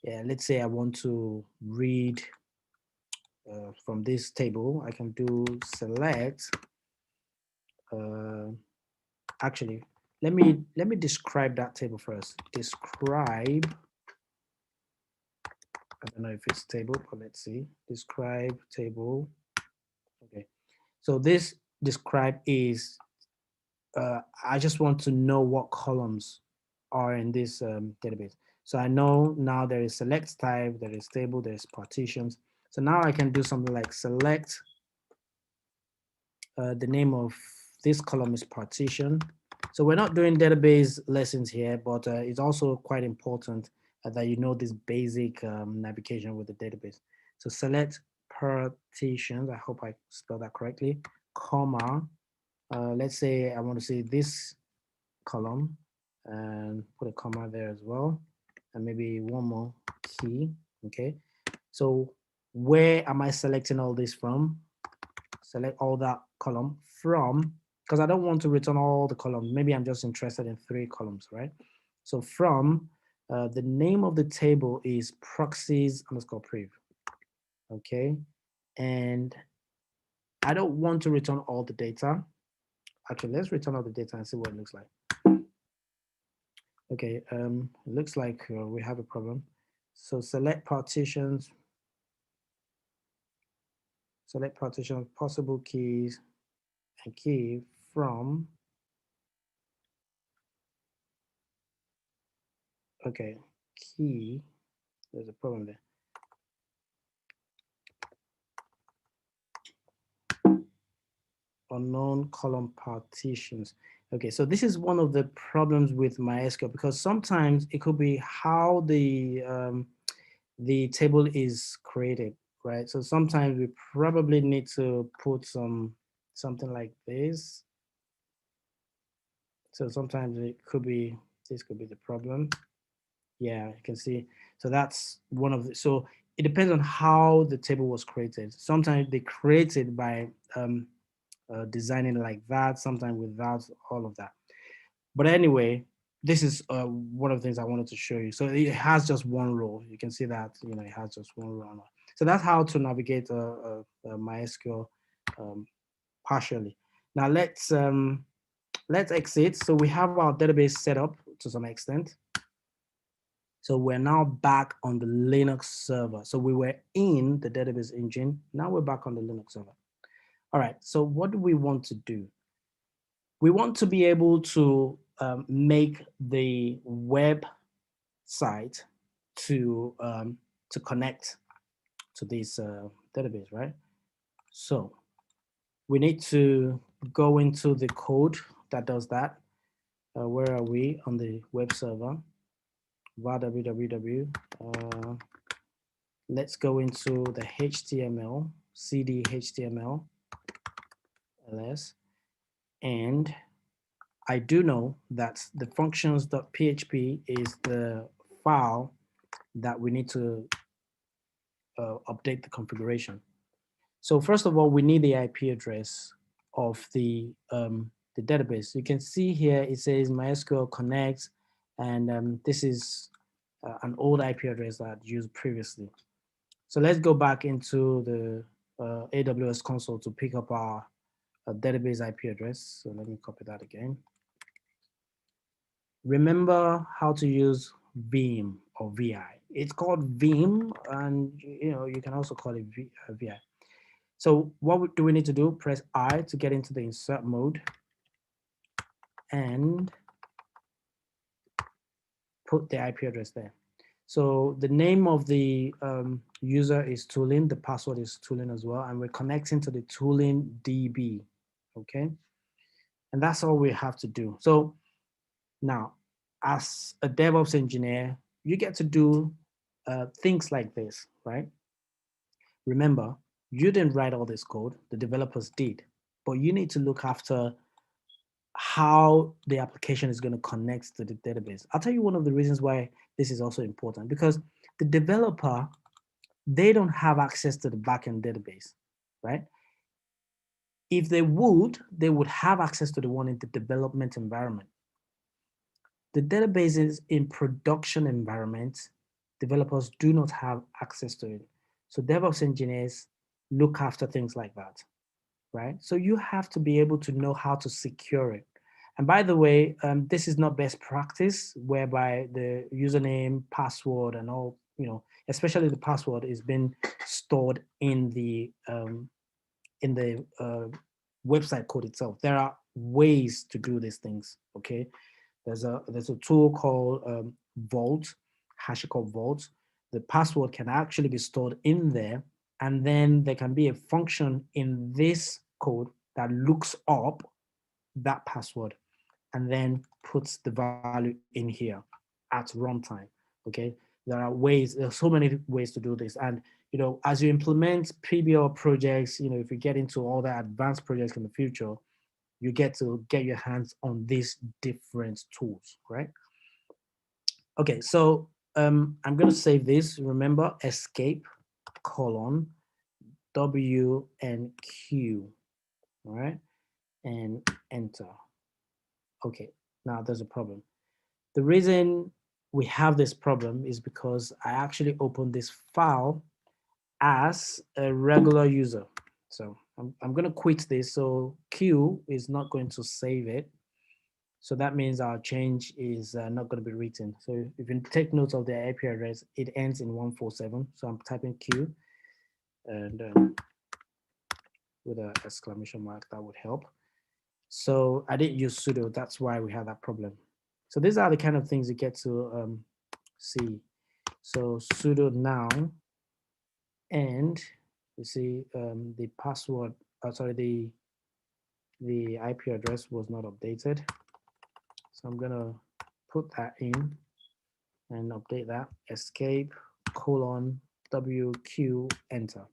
Speaker 1: Yeah, let's say I want to read from this table. I can do select. Actually, let me describe that table first. Describe. I don't know if it's table, but let's see. Describe table. Okay, so this describe is I just want to know what columns are in this database. So I know now there is select type, there is table, there's partitions. So now I can do something like select. The name of this column is partition. So we're not doing database lessons here, but it's also quite important that you know this basic navigation with the database. So select partitions. I hope I spelled that correctly. Comma. Let's say I want to see this column and put a comma there as well, and maybe one more key. Okay. So where am I selecting all this from? Select all that column from, because I don't want to return all the columns. Maybe I'm just interested in 3 columns, right? So from the name of the table is proxies underscore priv. Okay. And I don't want to return all the data. Actually, let's return all the data and see what it looks like. Okay, it looks like we have a problem. So select partitions, possible keys, and key from. Okay, key, there's a problem there. Unknown column partitions. Okay, so this is one of the problems with MySQL, because sometimes it could be how the table is created, right? So sometimes we probably need to put something like this. So sometimes it could be, this could be the problem. Yeah, you can see. So that's one of the, so it depends on how the table was created. Sometimes they created by designing like that, sometimes without all of that. But anyway, this is one of the things I wanted to show you. So it has just one row. You can see that, you know, it has just one row. So that's how to navigate MySQL partially. Now let's exit. So we have our database set up to some extent. So we're now back on the Linux server. So we were in the database engine. Now we're back on the Linux server. All right, so what do we want to do? We want to be able to make the web site to connect to this database, right? So we need to go into the code that does that. Where are we on the web server? var www. Let's go into the HTML, cd HTML, ls, and I do know that the functions.php is the file that we need to update the configuration. So first of all, we need the IP address of the database. You can see here it says MySQL connect, and this is an old IP address that I used previously. So let's go back into the AWS console to pick up our database IP address. So let me copy that again. Remember how to use Vim or VI. It's called Vim, and you know you can also call it VI. So what do we need to do? Press I to get into the insert mode. and put the IP address there. So the name of the user is tooling, the password is tooling as well, and we're connecting to the tooling DB, okay? And that's all we have to do. So now, as a DevOps engineer, you get to do things like this, right? Remember, you didn't write all this code, the developers did, but you need to look after how the application is going to connect to the database. I'll tell you one of the reasons why this is also important, because the developer, they don't have access to the backend database, right? If they would have access to the one in the development environment. The databases in production environments, developers do not have access to it. So DevOps engineers look after things like that, right? So you have to be able to know how to secure it. And by the way, this is not best practice, whereby the username, password, and all, you know, especially the password is being stored in the website code itself. There are ways to do these things. Okay, there's a tool called Vault, HashiCorp Vault. The password can actually be stored in there, and then there can be a function in this code that looks up that password and then puts the value in here at runtime. Okay, there are so many ways to do this. And you know, as you implement PBL projects, you know, if you get into all the advanced projects in the future, you get to get your hands on these different tools, right? Okay, so I'm going to save this. Remember, escape colon W and Q, all right, and enter. Okay, now there's a problem. The reason we have this problem is because I actually opened this file as a regular user. So I'm going to quit this. So Q is not going to save it. So that means our change is not going to be written. So if you take note of the IP address, it ends in 147. So I'm typing Q and with an exclamation mark, that would help. So I didn't use sudo. That's why we have that problem. So these are the kind of things you get to see. So sudo now, and you see the password, sorry, the IP address was not updated. So I'm gonna put that in and update that. Escape colon WQ enter.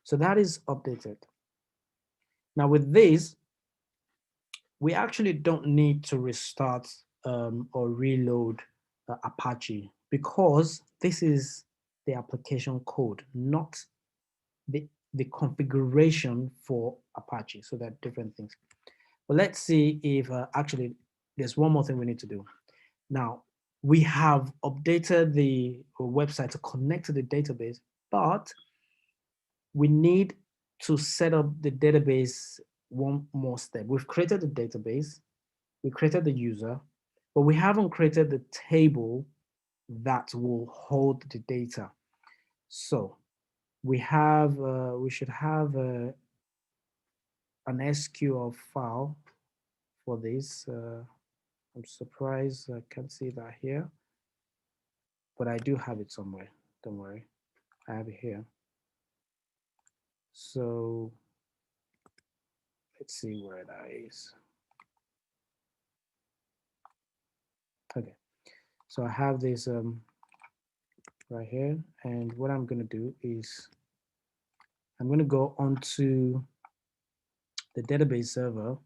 Speaker 1: So that is updated. Now with this, we actually don't need to restart or reload Apache, because this is the application code, not the configuration for Apache. So they're different things. But let's see if actually there's one more thing we need to do. Now, we have updated the website to connect to the database, but we need to set up the database one more step. We've created the database, we created the user, but we haven't created the table that will hold the data. So we should have an SQL file for this. I'm surprised I can't see that here, but I do have it somewhere. Don't worry, I have it here. So let's see where that is. Okay, so I have this right here, and what I'm going to do is I'm going to go onto the database server.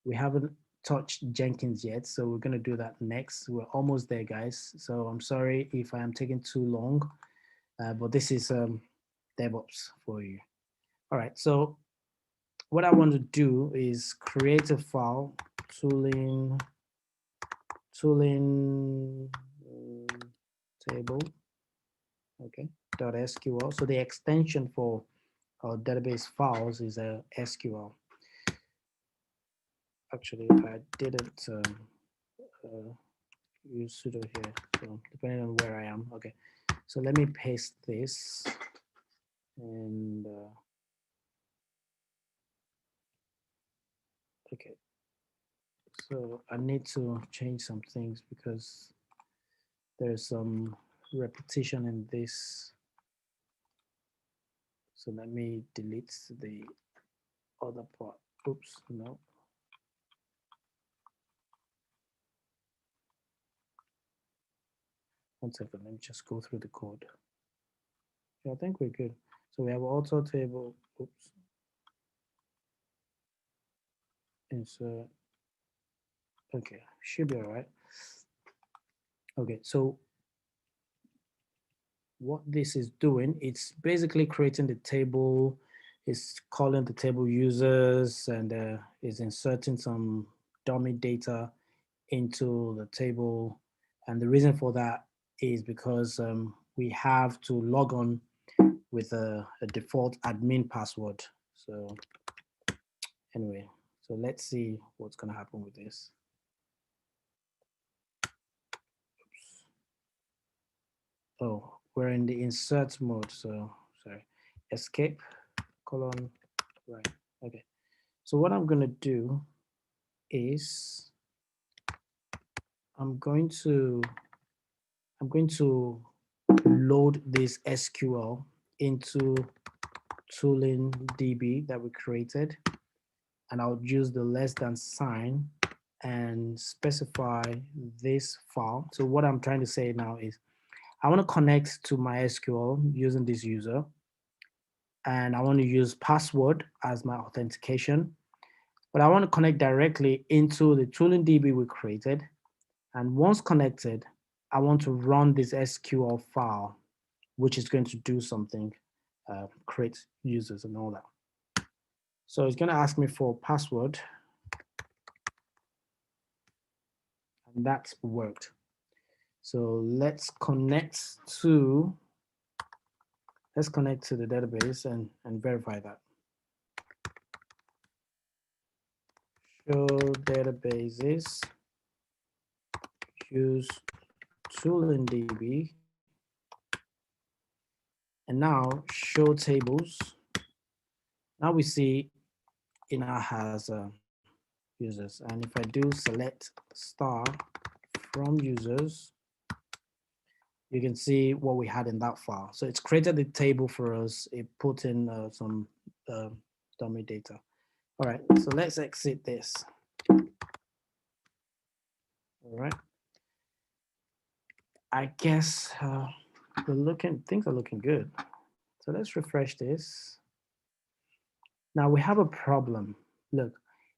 Speaker 1: We haven't touched Jenkins yet, so we're going to do that next. We're almost there, guys. So I'm sorry if I am taking too long, but this is DevOps for you. All right, so what I want to do is create a file, tooling table, okay, .sql. So the extension for our database files is a SQL. Actually, I didn't use sudo here, so depending on where I am. Okay, so let me paste this, and Okay, so I need to change some things because there's some repetition in this. So let me delete the other part. Oops, no. One second, let me just go through the code. Yeah, I think we're good. So we have auto table. Oops. Insert. Okay, should be all right. Okay, so what this is doing, it's basically creating the table, it's calling the table users, and is inserting some dummy data into the table. And the reason for that is because we have to log on with a default admin password. So anyway, so let's see what's going to happen with this. Oops. Oh, we're in the insert mode. So sorry, escape, colon, right. Okay. So what I'm going to do is I'm going to load this SQL into tooling DB that we created, and I'll use the less than sign and specify this file. So what I'm trying to say now is I want to connect to MySQL using this user, and I want to use password as my authentication, but I want to connect directly into the tooling DB we created. And once connected, I want to run this SQL file, which is going to do something, create users and all that. So it's going to ask me for password, and that's worked. So let's connect to the database and verify that. Show databases, use tooling DB, and now show tables. Now we see it now has users, and if I do select star from users, you can see what we had in that file. So it's created the table for us. It put in some dummy data. All right, so let's exit this. All right. I guess things are looking good. So let's refresh this. Now we have a problem. Look,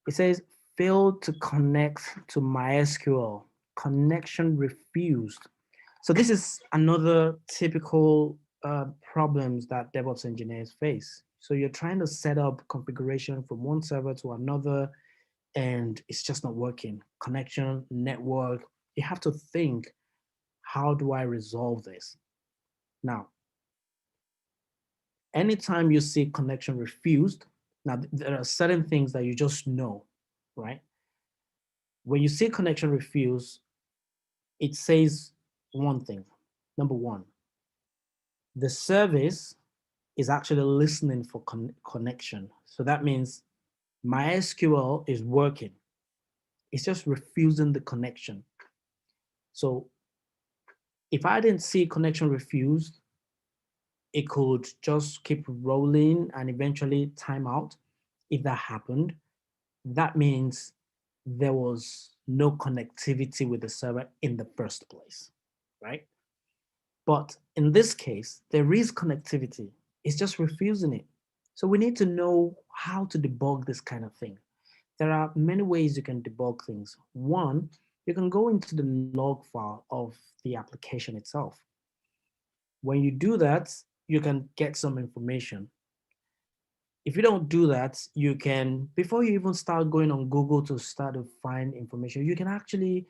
Speaker 1: it says failed to connect to MySQL, connection refused. So this is another typical problems that DevOps engineers face. So you're trying to set up configuration from one server to another, and it's just not working. Connection, network, you have to think, how do I resolve this? Now, anytime you see connection refused, now there are certain things that you just know, right? When you see connection refused, it says one thing. Number one, the service is actually listening for connection. So that means MySQL is working. It's just refusing the connection. So if I didn't see connection refused, it could just keep rolling and eventually time out. If that happened, that means there was no connectivity with the server in the first place, right? But in this case, there is connectivity. It's just refusing it. So we need to know how to debug this kind of thing. There are many ways you can debug things. One, you can go into the log file of the application itself. When you do that, you can get some information. If you don't do that, you can, before you even start going on Google to start to find information, you can actually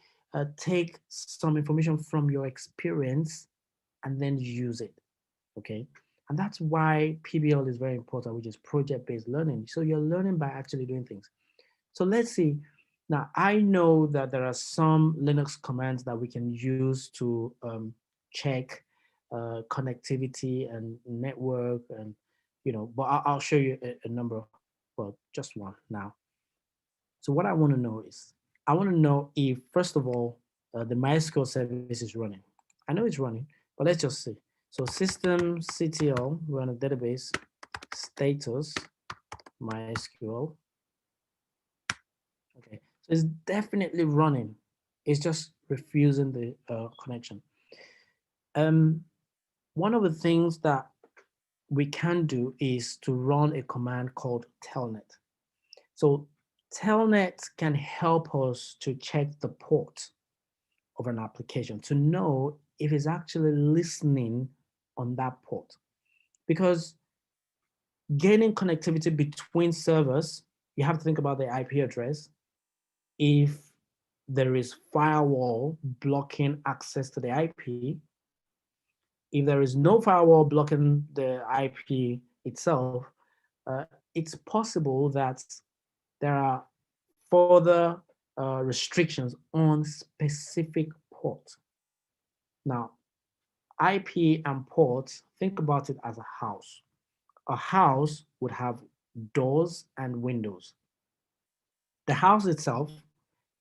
Speaker 1: take some information from your experience and then use it, okay? And that's why PBL is very important, which is project-based learning. So you're learning by actually doing things. So let's see. Now, I know that there are some Linux commands that we can use to check connectivity and network, and but I'll show you a number, well, just one now. So what I want to know is, I want to know if, first of all, the MySQL service is running. I know it's running, but let's just see. So systemctl, we're on a database, status, MySQL. Okay, so it's definitely running. It's just refusing the connection. One of the things that we can do is to run a command called telnet. So telnet can help us to check the port of an application to know if it's actually listening on that port. Because gaining connectivity between servers, you have to think about the IP address. If there is firewall blocking access to the IP, if there is no firewall blocking the IP itself, it's possible that there are further restrictions on specific port. Now, IP and ports, think about it as a house. A house would have doors and windows. The house itself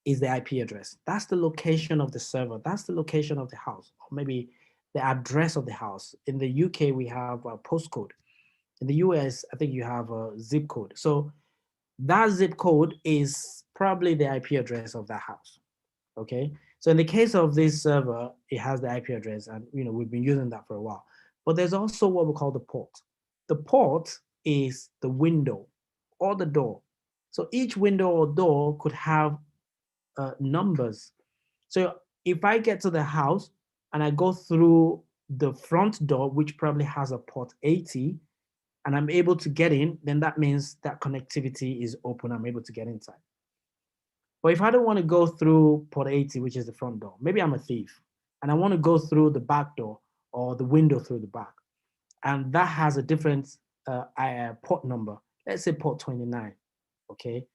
Speaker 1: is the IP address. That's the location of the server. That's the location of the house, or maybe the address of the house. In the UK, we have a postcode. In the US, I think you have a zip code. So that zip code is probably the IP address of that house. Okay. So in the case of this server, it has the IP address, and we've been using that for a while. But there's also what we call the port. The port is the window or the door. So each window or door could have numbers. So if I get to the house and I go through the front door, which probably has a port 80, and I'm able to get in, then that means that connectivity is open. I'm able to get inside. But if I don't want to go through port 80, which is the front door, maybe I'm a thief and I want to go through the back door or the window through the back, and that has a different port number. Let's say port 29. Okay.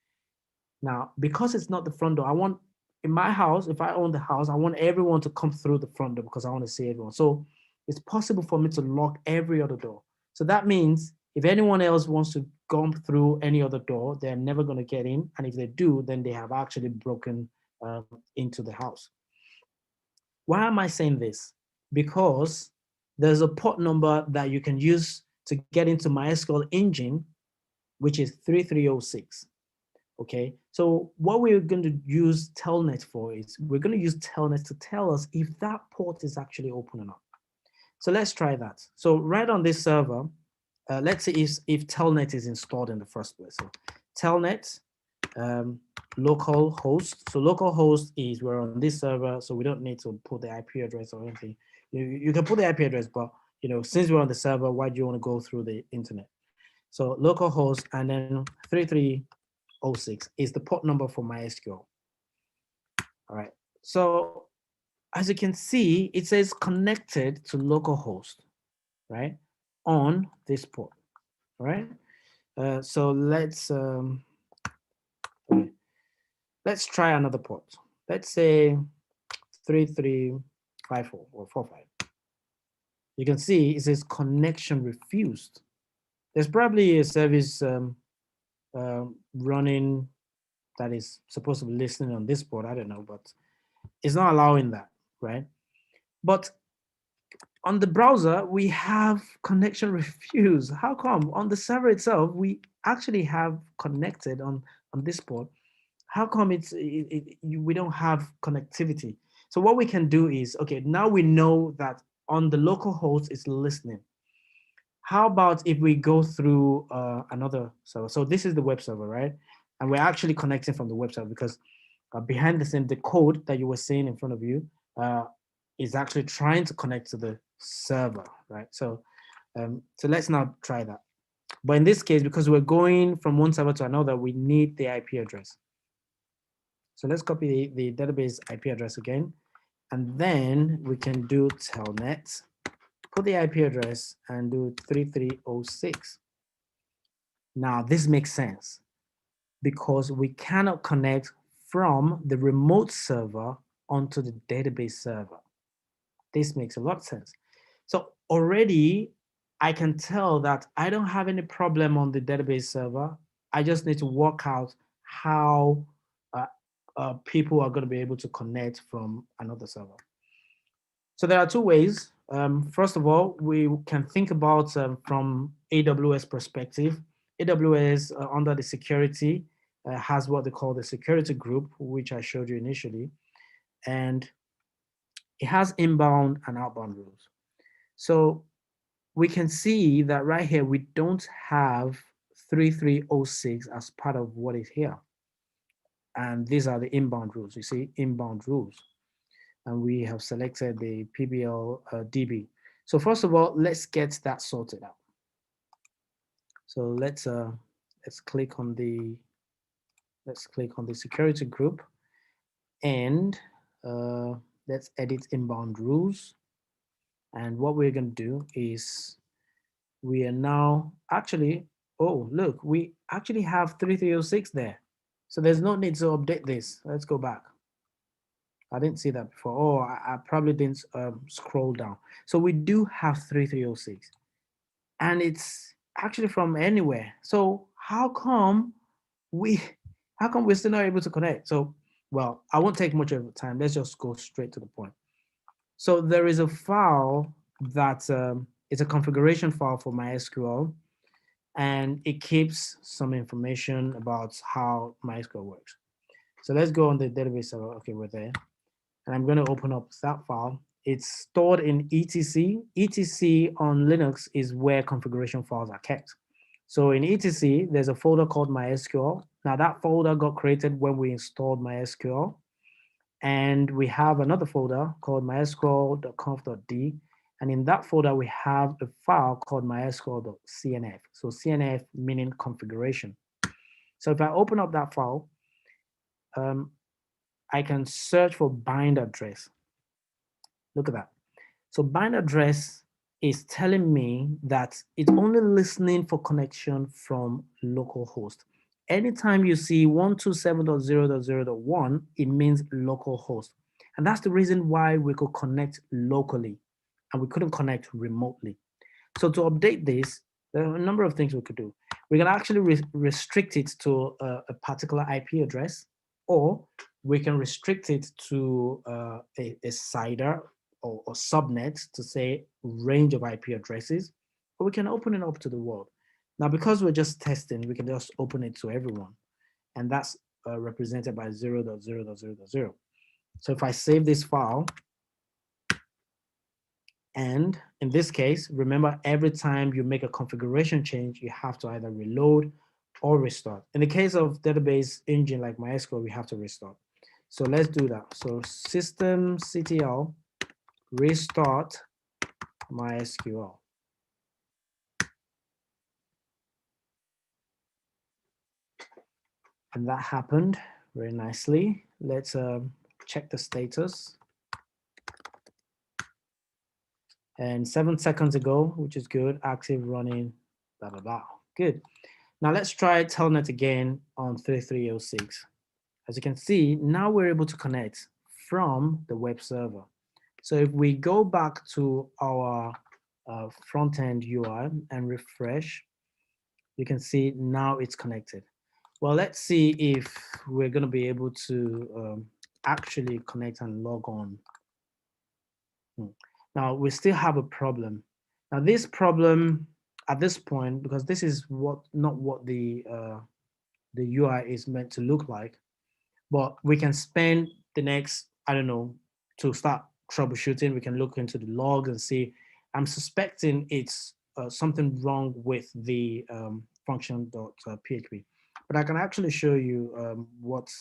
Speaker 1: Now, because it's not the front door, I want, in my house, if I own the house, I want everyone to come through the front door because I want to see everyone. So it's possible for me to lock every other door. So that means if anyone else wants to come through any other door, they're never going to get in. And if they do, then they have actually broken into the house. Why am I saying this? Because there's a port number that you can use to get into MySQL engine, which is 3306. Okay, so what we're going to use telnet for is we're going to use telnet to tell us if that port is actually open or not. So let's try that. So right on this server, let's say if telnet is installed in the first place. So telnet local host. So local host is we're on this server, so we don't need to put the IP address or anything. You can put the IP address, but since we're on the server, why do you want to go through the internet? So local host and then 3306 is the port number for MySQL. All right. So as you can see, it says connected to localhost, right, on this port. All right. So let's try another port. Let's say 3354 or 45. You can see it says connection refused. There's probably a service running that is supposed to be listening on this port. I don't know, but it's not allowing that, right? But on the browser, we have connection refused. How come? On the server itself, we actually have connected on this port. How come we don't have connectivity? So what we can do is, okay, now we know that on the local host it's listening. How about if we go through another server? So this is the web server, right? And we're actually connecting from the web server because behind the scene, the code that you were seeing in front of you is actually trying to connect to the server, right? So, so let's now try that. But in this case, because we're going from one server to another, we need the IP address. So let's copy the database IP address again, and then we can do telnet, put the IP address and do 3306. Now this makes sense because we cannot connect from the remote server onto the database server. This makes a lot of sense. So already I can tell that I don't have any problem on the database server. I just need to work out how people are going to be able to connect from another server. So there are two ways. First of all, we can think about from AWS perspective. AWS under the security has what they call the security group, which I showed you initially, and it has inbound and outbound rules. So we can see that right here, we don't have 3306 as part of what is here. And these are the inbound rules. You see inbound rules. And we have selected the PBL DB. So first of all, let's get that sorted out. So let's click on the security group, and let's edit inbound rules. And what we're going to do is we are now actually, oh, look, we actually have 3306 there. So there's no need to update this. Let's go back. I didn't see that before. Oh, I probably didn't scroll down. So we do have 3306, and it's actually from anywhere. So how come we're still not able to connect? So, well, I won't take much of the time. Let's just go straight to the point. So there is a file that it's a configuration file for MySQL, and it keeps some information about how MySQL works. So let's go on the database server. Okay, we're there. And I'm going to open up that file. It's stored in etc. etc on Linux is where configuration files are kept. So in etc, there's a folder called MySQL. Now that folder got created when we installed MySQL. And we have another folder called mysql.conf.d. And in that folder, we have a file called mysql.cnf. So cnf meaning configuration. So if I open up that file, I can search for bind address. Look at that. So bind address is telling me that it's only listening for connection from localhost. Anytime you see 127.0.0.1, it means localhost. And that's the reason why we could connect locally and we couldn't connect remotely. So to update this, there are a number of things we could do. We can actually restrict it to a particular IP address, or we can restrict it to a CIDR or subnet to say range of IP addresses, or we can open it up to the world. Now, because we're just testing, we can just open it to everyone, and that's represented by 0.0.0.0. So if I save this file, and in this case, remember, every time you make a configuration change, you have to either reload or restart. In the case of database engine like MySQL, we have to restart. So let's do that. So systemctl restart MySQL. And that happened very nicely. Let's check the status. And 7 seconds ago, which is good, active, running, blah, blah, blah. Good. Now let's try Telnet again on 3306. As you can see, now we're able to connect from the web server. So if we go back to our front-end UI and refresh, you can see now it's connected. Well, let's see if we're going to be able to actually connect and log on. Now, we still have a problem. Now, this problem at this point, because this is not what the UI is meant to look like, but we can spend the next, I don't know, to start troubleshooting. We can look into the logs and see. I'm suspecting it's something wrong with the function.php, but I can actually show you what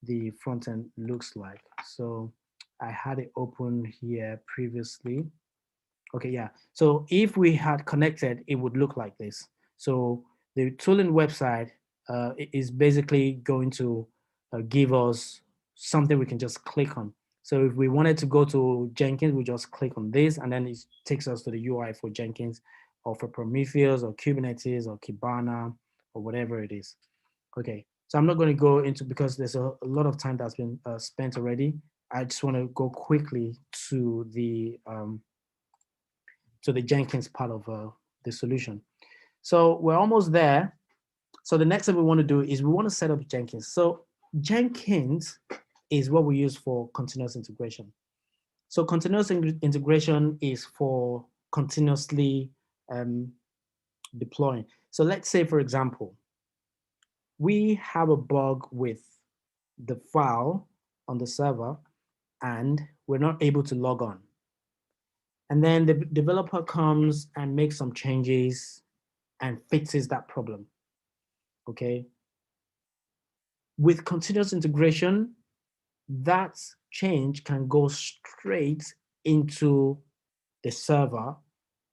Speaker 1: the front end looks like. So I had it open here previously. Okay, yeah. So if we had connected, it would look like this. So the tooling website is basically going to give us something we can just click on. So if we wanted to go to Jenkins, we just click on this, and then it takes us to the UI for Jenkins or for Prometheus or Kubernetes or Kibana or whatever it is. Okay, so I'm not going to go into, because there's a lot of time that's been spent already. I just want to go quickly to the Jenkins part of the solution. So we're almost there. So the next thing we want to do is we want to set up Jenkins. So Jenkins is what we use for continuous integration. So continuous integration is for continuously deploying. So let's say, for example, we have a bug with the file on the server and we're not able to log on. And then the developer comes and makes some changes and fixes that problem. Okay. With continuous integration, that change can go straight into the server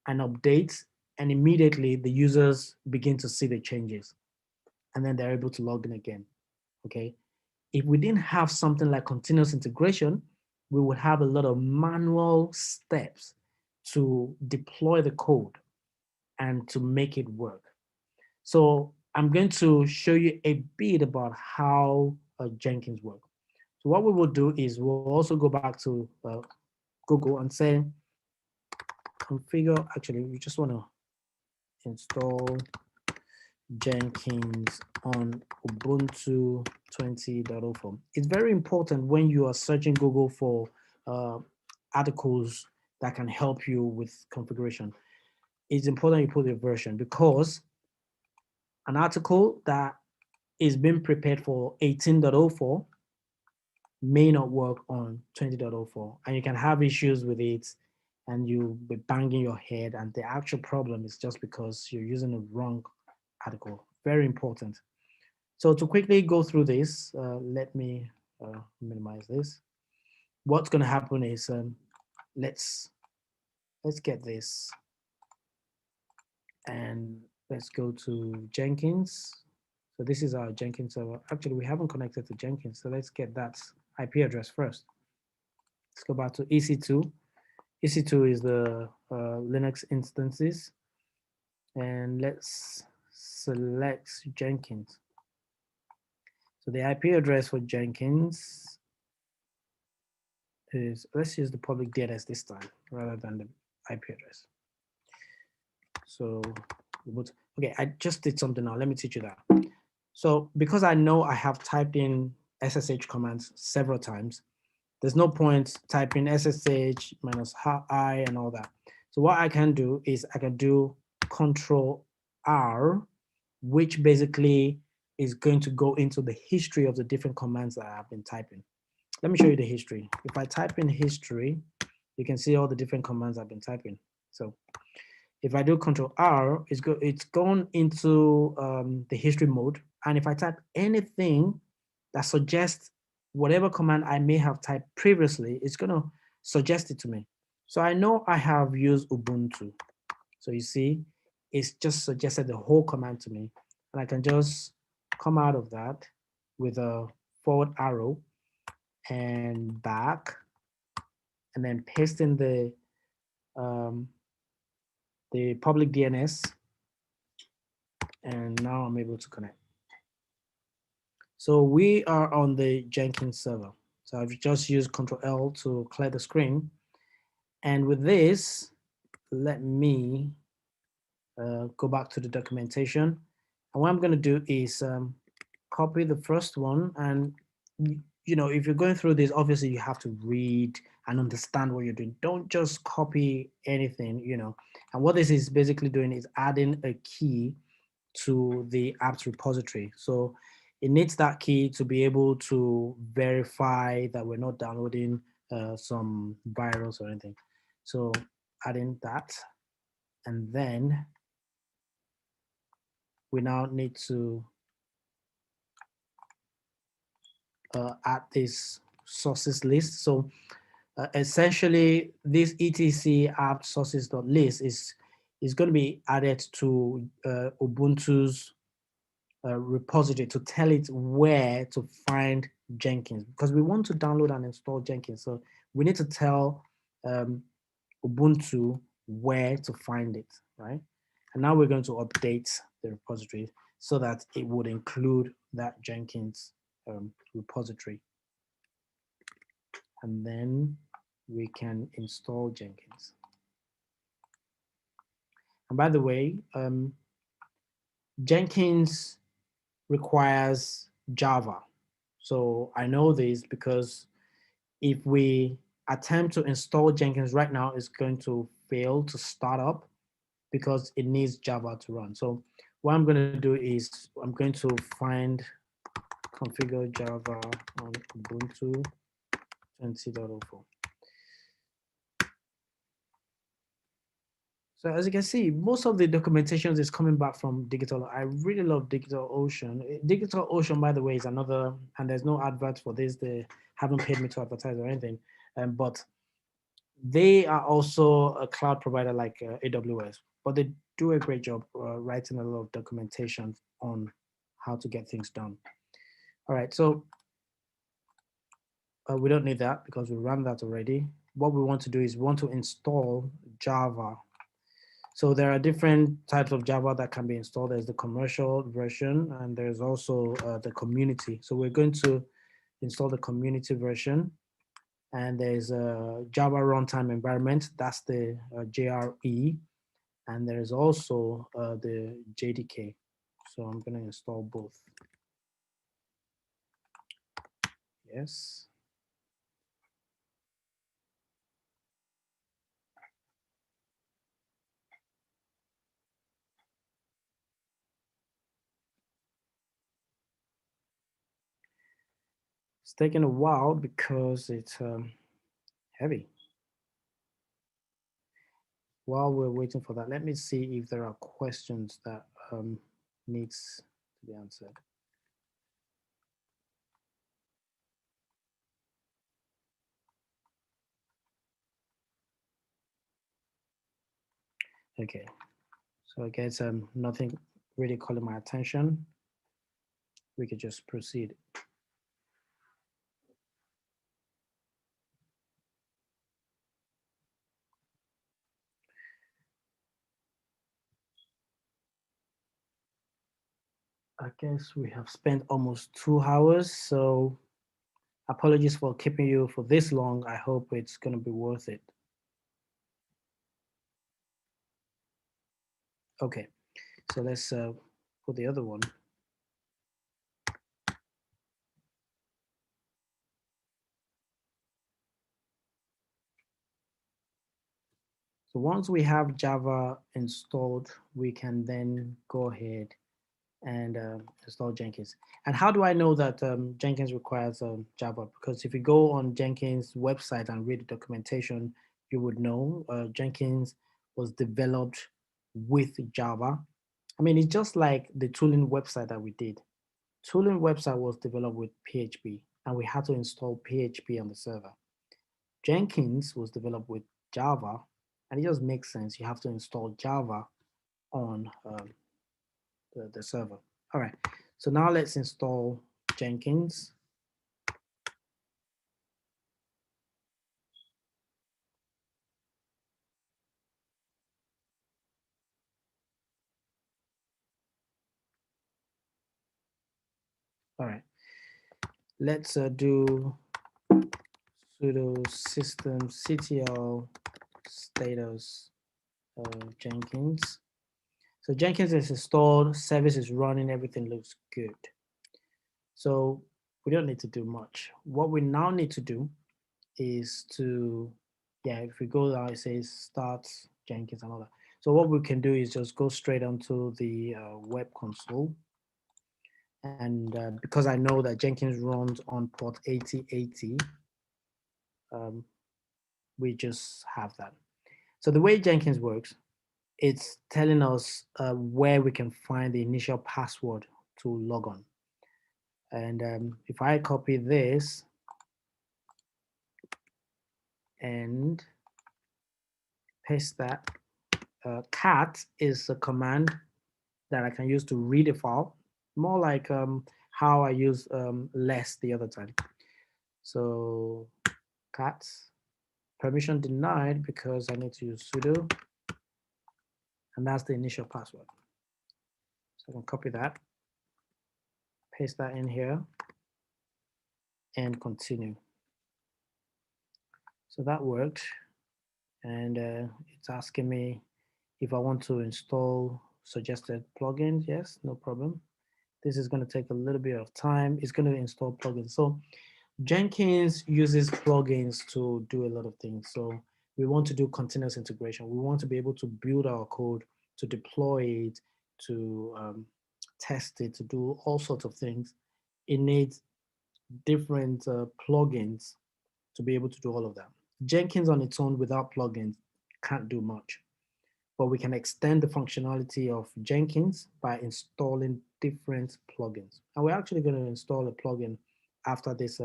Speaker 1: and update, and immediately the users begin to see the changes and then they're able to log in again. Okay. If we didn't have something like continuous integration, we would have a lot of manual steps to deploy the code and to make it work. So I'm going to show you a bit about how Jenkins works. So what we will do is we'll also go back to Google and say configure. Actually, we just want to install Jenkins on Ubuntu 20.04. It's very important when you are searching Google for articles that can help you with configuration. It's important you put the version, because an article that is being prepared for 18.04 may not work on 20.04, and you can have issues with it and you'll be banging your head, and the actual problem is just because you're using the wrong article. Very important. So to quickly go through this, let me minimize this. What's going to happen is let's get this and let's go to Jenkins. So this is our Jenkins server. Actually, we haven't connected to Jenkins, so let's get that IP address first. Let's go back to EC2. EC2 is the Linux instances, and let's select Jenkins. So the IP address for Jenkins is, let's use the public DNS this time rather than the IP address. So, okay, I just did something now. Let me teach you that. So because I know I have typed in SSH commands several times, there's no point typing SSH minus I and all that. So what I can do is I can do Control R, which basically is going to go into the history of the different commands that I've been typing. Let me show you the history. If I type in history, you can see all the different commands I've been typing. So if I do Control R, it's gone into the history mode. And if I type anything that suggests whatever command I may have typed previously, it's going to suggest it to me. So I know I have used Ubuntu. So you see, it's just suggested the whole command to me. And I can just come out of that with a forward arrow and back, and then paste in the public DNS. And now I'm able to connect. So we are on the Jenkins server. So I've just used Control L to clear the screen. And with this, let me go back to the documentation. And what I'm going to do is copy the first one. And, you know, if you're going through this, obviously you have to read and understand what you're doing. Don't just copy anything, you know. And what this is basically doing is adding a key to the apps repository. So it needs that key to be able to verify that we're not downloading some virus or anything. So adding that, and then we now need to add this sources list. So essentially this etc app sources.list is going to be added to Ubuntu's repository to tell it where to find Jenkins, because we want to download and install Jenkins. So we need to tell Ubuntu where to find it, right? And now we're going to update the repository so that it would include that Jenkins repository. And then we can install Jenkins. And by the way, Jenkins requires Java. So I know this because if we attempt to install Jenkins right now, it's going to fail to start up because it needs Java to run. So what I'm going to do is I'm going to find configure Java on Ubuntu 20.04. So as you can see, most of the documentation is coming back from Digital. I really love DigitalOcean. DigitalOcean, by the way, is another, and there's no advert for this. They haven't paid me to advertise or anything, but they are also a cloud provider like AWS, but they do a great job writing a lot of documentation on how to get things done. All right, so we don't need that because we ran that already. What we want to do is we want to install Java. So there are different types of Java that can be installed. There's the commercial version and there's also the community. So we're going to install the community version, and there's a Java runtime environment. That's the JRE, and there's also the JDK. So I'm going to install both. Yes. It's taking a while because it's heavy. While we're waiting for that, let me see if there are questions that needs to be answered. Okay, so I guess nothing really calling my attention. We could just proceed. I guess we have spent almost 2 hours, so apologies for keeping you for this long. I hope it's going to be worth it. Okay, so let's put the other one. So once we have Java installed, we can then go ahead and install Jenkins. And how do I know that Jenkins requires Java? Because if you go on Jenkins website and read the documentation, you would know Jenkins was developed with Java. I mean, it's just like the tooling website that we did. Tooling website was developed with PHP, and we had to install PHP on the server. Jenkins was developed with Java, and it just makes sense. You have to install Java on the server. All right, so now let's install Jenkins. All right, let's do sudo systemctl status Jenkins. So Jenkins is installed, service is running, everything looks good. So we don't need to do much. What we now need to do is to, yeah, if we go down, it says start Jenkins and all that. So what we can do is just go straight onto the web console. And because I know that Jenkins runs on port 8080, we just have that. So the way Jenkins works, it's telling us where we can find the initial password to log on. And if I copy this and paste that, cat is a command that I can use to read a file, more like how I use less the other time. So cat, permission denied because I need to use sudo, and that's the initial password. So I can copy that, paste that in here, and continue. So that worked, and it's asking me if I want to install suggested plugins. Yes, no problem. This is going to take a little bit of time. It's going to install plugins. So Jenkins uses plugins to do a lot of things. So we want to do continuous integration. We want to be able to build our code, to deploy it, to test it, to do all sorts of things. It needs different plugins to be able to do all of that. Jenkins on its own without plugins can't do much, but we can extend the functionality of Jenkins by installing different plugins. And we're actually going to install a plugin after these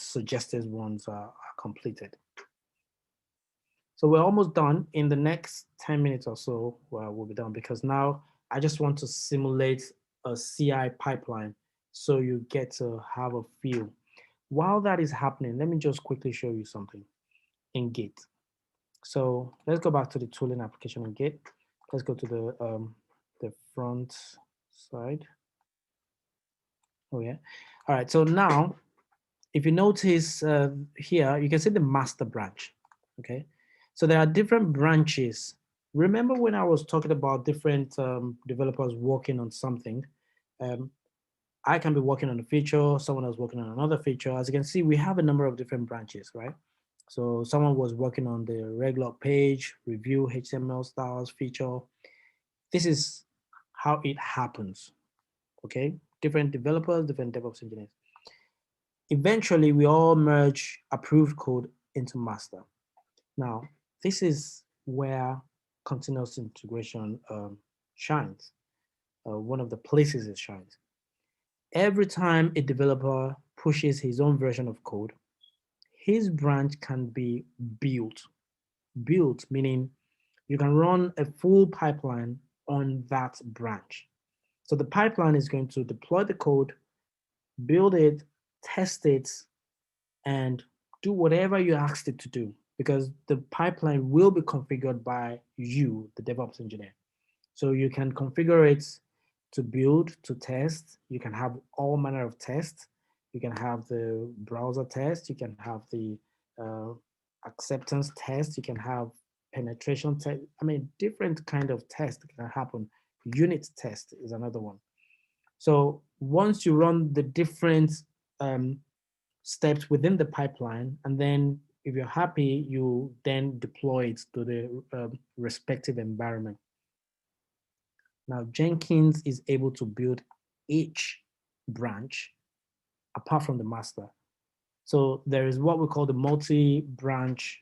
Speaker 1: suggested ones are completed. So we're almost done. In the next 10 minutes or so, well, we'll be done, because now I just want to simulate a CI pipeline so you get to have a feel. While that is happening, let me just quickly show you something in Git. So let's go back to the tooling application in Git. Let's go to the front side. Oh yeah. All right. So now, if you notice here, you can see the master branch. Okay. So there are different branches. Remember when I was talking about different developers working on something? I can be working on a feature, someone else working on another feature. As you can see, we have a number of different branches, right? So someone was working on the regular page, review, HTML styles, feature. This is how it happens, okay? Different developers, different DevOps engineers. Eventually, we all merge approved code into master. Now, this is where continuous integration shines. One of the places it shines. Every time a developer pushes his own version of code, his branch can be built. Built meaning you can run a full pipeline on that branch. So the pipeline is going to deploy the code, build it, test it, and do whatever you asked it to do, because the pipeline will be configured by you, the DevOps engineer. So you can configure it to build, to test. You can have all manner of tests. You can have the browser test. You can have the acceptance test. You can have penetration test. I mean, different kind of test can happen. Unit test is another one. So once you run the different steps within the pipeline, and then if you're happy, you then deploy it to the respective environment. Now, Jenkins is able to build each branch apart from the master. So there is what we call the multi-branch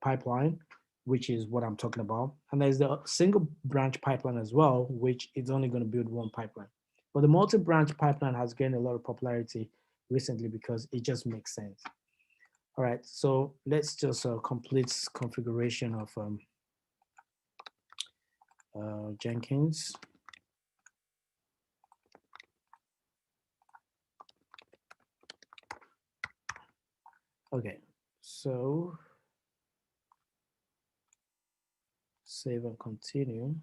Speaker 1: pipeline, which is what I'm talking about. And there's the single branch pipeline as well, which is only going to build one pipeline. But the multi-branch pipeline has gained a lot of popularity recently because it just makes sense. All right, so let's just complete configuration of Jenkins. Okay, so save and continue.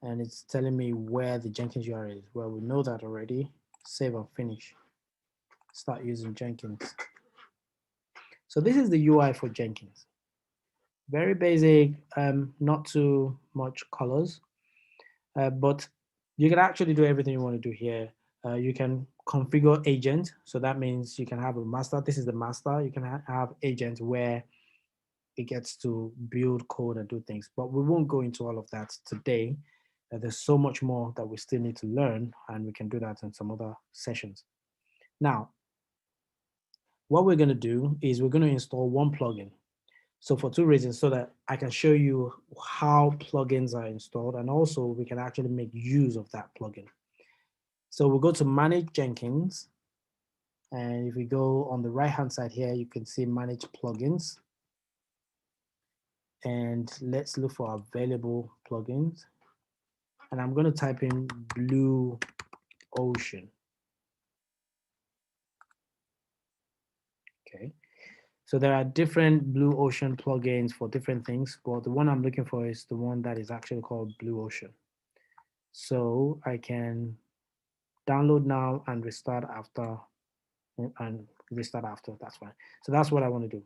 Speaker 1: And it's telling me where the Jenkins URL is. Well, we know that already. Save and finish. Start using Jenkins. So this is the UI for Jenkins. Very basic, not too much colors, but you can actually do everything you want to do here. You can configure agent. So that means you can have a master. This is the master. You can have agent where it gets to build code and do things, but we won't go into all of that today. There's so much more that we still need to learn, and we can do that in some other sessions. Now, what we're going to do is we're going to install one plugin. So for two reasons, so that I can show you how plugins are installed, and also we can actually make use of that plugin. So we'll go to Manage Jenkins. And if we go on the right-hand side here, you can see Manage Plugins. And let's look for available plugins. And I'm going to type in Blue Ocean. Okay. So there are different Blue Ocean plugins for different things, but the one I'm looking for is the one that is actually called Blue Ocean. So I can download now and restart after, that's fine. So that's what I want to do.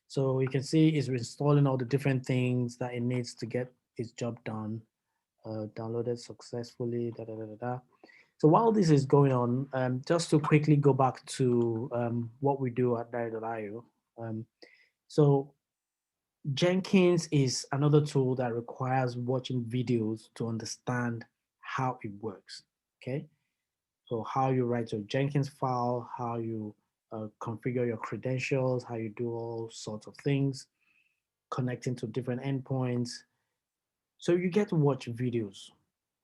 Speaker 1: So you can see it's installing all the different things that it needs to get its job done. downloaded successfully, da, da, da, da, da. So while this is going on, just to quickly go back to what we do at Dire.io. So Jenkins is another tool that requires watching videos to understand how it works. Okay, so how you write your Jenkins file, how you configure your credentials, how you do all sorts of things, connecting to different endpoints. So you get to watch videos.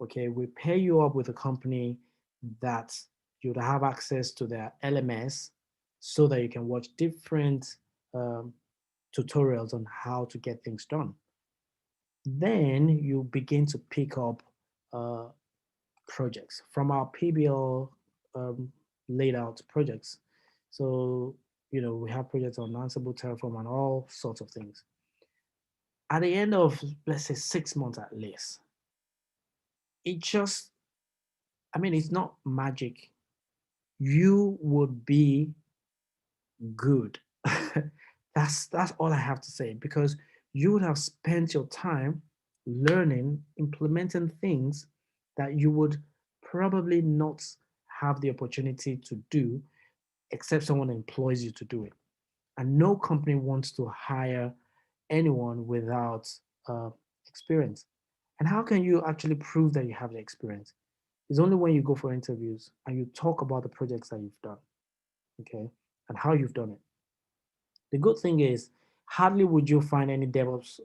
Speaker 1: Okay, we pair you up with a company that you'd have access to their LMS so that you can watch different um, tutorials on how to get things done. Then you begin to pick up uh, projects from our PBL laid out projects. So, we have projects on Ansible, Terraform, and all sorts of things. At the end of, let's say, 6 months at least, it just, it's not magic. You would be good. That's all I have to say, because you would have spent your time learning, implementing things that you would probably not have the opportunity to do except someone employs you to do it. And no company wants to hire anyone without uh, experience. And how can you actually prove that you have the experience? It's only when you go for interviews and you talk about the projects that you've done, okay, and how you've done it. The good thing is, hardly would you find any DevOps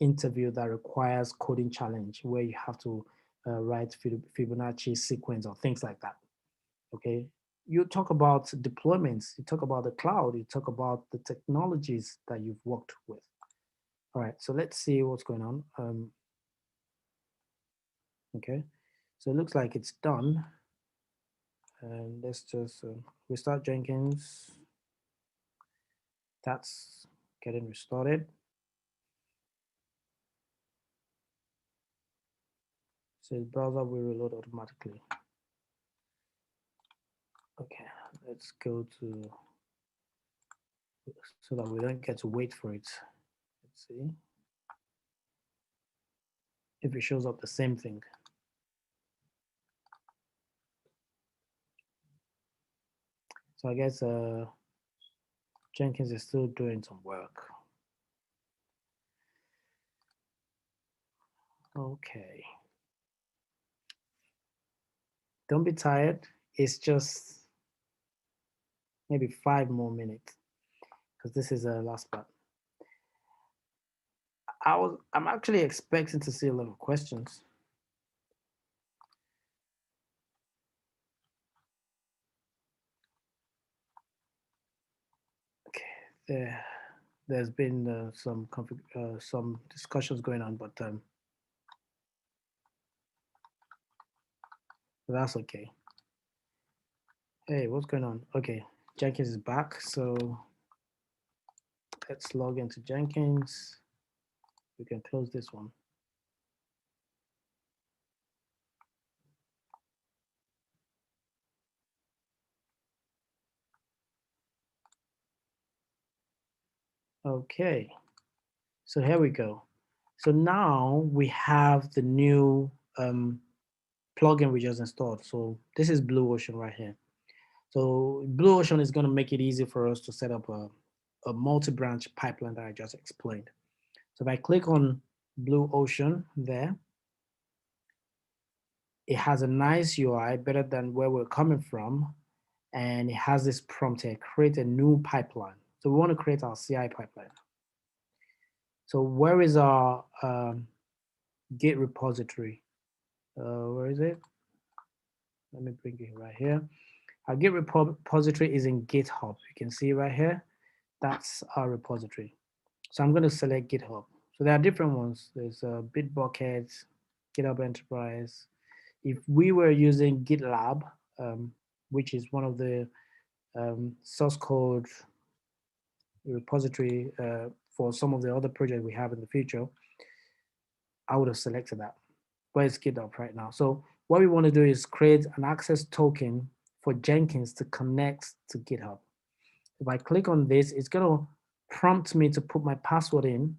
Speaker 1: interview that requires coding challenge where you have to write Fibonacci sequence or things like that. Okay, you talk about deployments, you talk about the cloud, you talk about the technologies that you've worked with. All right, so let's see what's going on. Okay, so it looks like it's done. And let's just restart Jenkins. That's getting restarted. So the browser will reload automatically. Okay, let's go to, so that we don't get to wait for it. Let's see if it shows up the same thing. So I guess Jenkins is still doing some work. Okay. Don't be tired. It's just maybe 5 more minutes because this is the last part. I'm actually expecting to see a lot of questions. Okay, there's been some discussions going on, but that's okay. Hey, what's going on? Okay, Jenkins is back, so let's log into Jenkins. We can close this one. Okay, so here we go. So now we have the new plugin we just installed. So this is Blue Ocean right here. So Blue Ocean is going to make it easy for us to set up a multi-branch pipeline that I just explained. So if I click on Blue Ocean there, it has a nice UI, better than where we're coming from. And it has this prompt here, create a new pipeline. So we want to create our CI pipeline. So where is our Git repository? Where is it? Let me bring it right here. Our Git repository is in GitHub. You can see right here, that's our repository. So I'm going to select GitHub. So there are different ones. There's Bitbucket, GitHub Enterprise. If we were using GitLab, which is one of the source code repository for some of the other projects we have in the future, I would have selected that. But it's GitHub right now. So what we want to do is create an access token for Jenkins to connect to GitHub. If I click on this, it's going to prompt me to put my password in.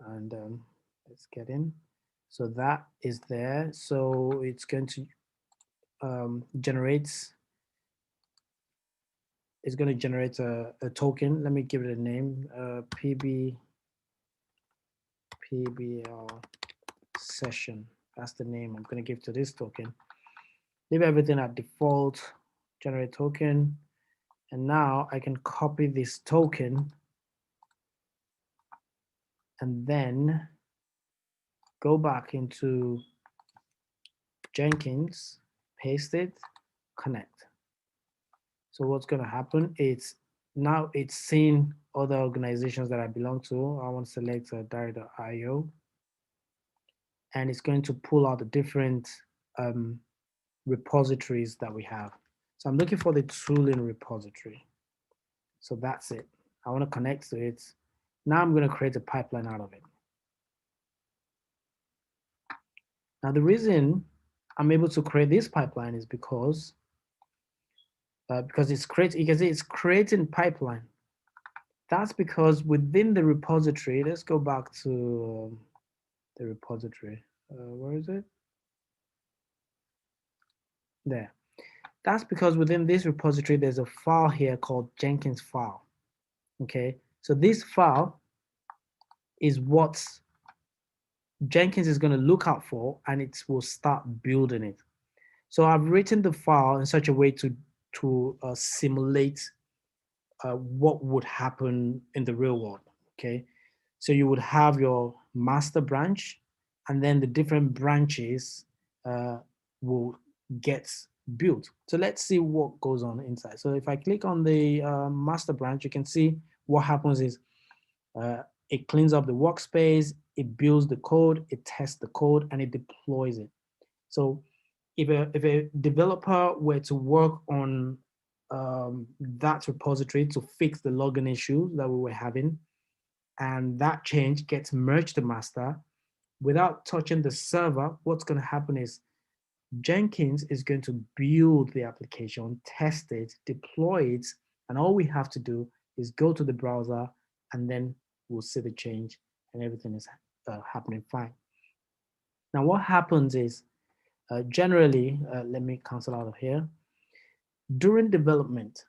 Speaker 1: And Let's get in. So that is there. So it's going to generate, it's going to generate a token. Let me give it a name, PBL session. That's the name I'm going to give to this token. Leave everything at default, generate token. And now I can copy this token and then go back into Jenkins, paste it, connect. So what's going to happen is now it's seeing other organizations that I belong to. I want to select Dari.io, and it's going to pull out the different repositories that we have. So I'm looking for the tooling repository. So that's it. I want to connect to it. Now I'm going to create a pipeline out of it. Now the reason I'm able to create this pipeline is because it's creating, you can see it's creating pipeline. That's because within the repository, let's go back to the repository. Where is it? There. That's because within this repository, there's a file here called Jenkins file. Okay, so this file is what Jenkins is going to look out for, and it will start building it. So I've written the file in such a way to simulate what would happen in the real world. Okay, so you would have your master branch, and then the different branches will get built. So let's see what goes on inside. So if I click on the master branch, you can see what happens is it cleans up the workspace, it builds the code, it tests the code, and it deploys it. So if a developer were to work on that repository to fix the login issue that we were having, and that change gets merged to master without touching the server, what's going to happen is Jenkins is going to build the application, test it, deploy it, and all we have to do is go to the browser, and then we'll see the change, and everything is happening fine. Now, what happens is generally, let me cancel out of here. During development,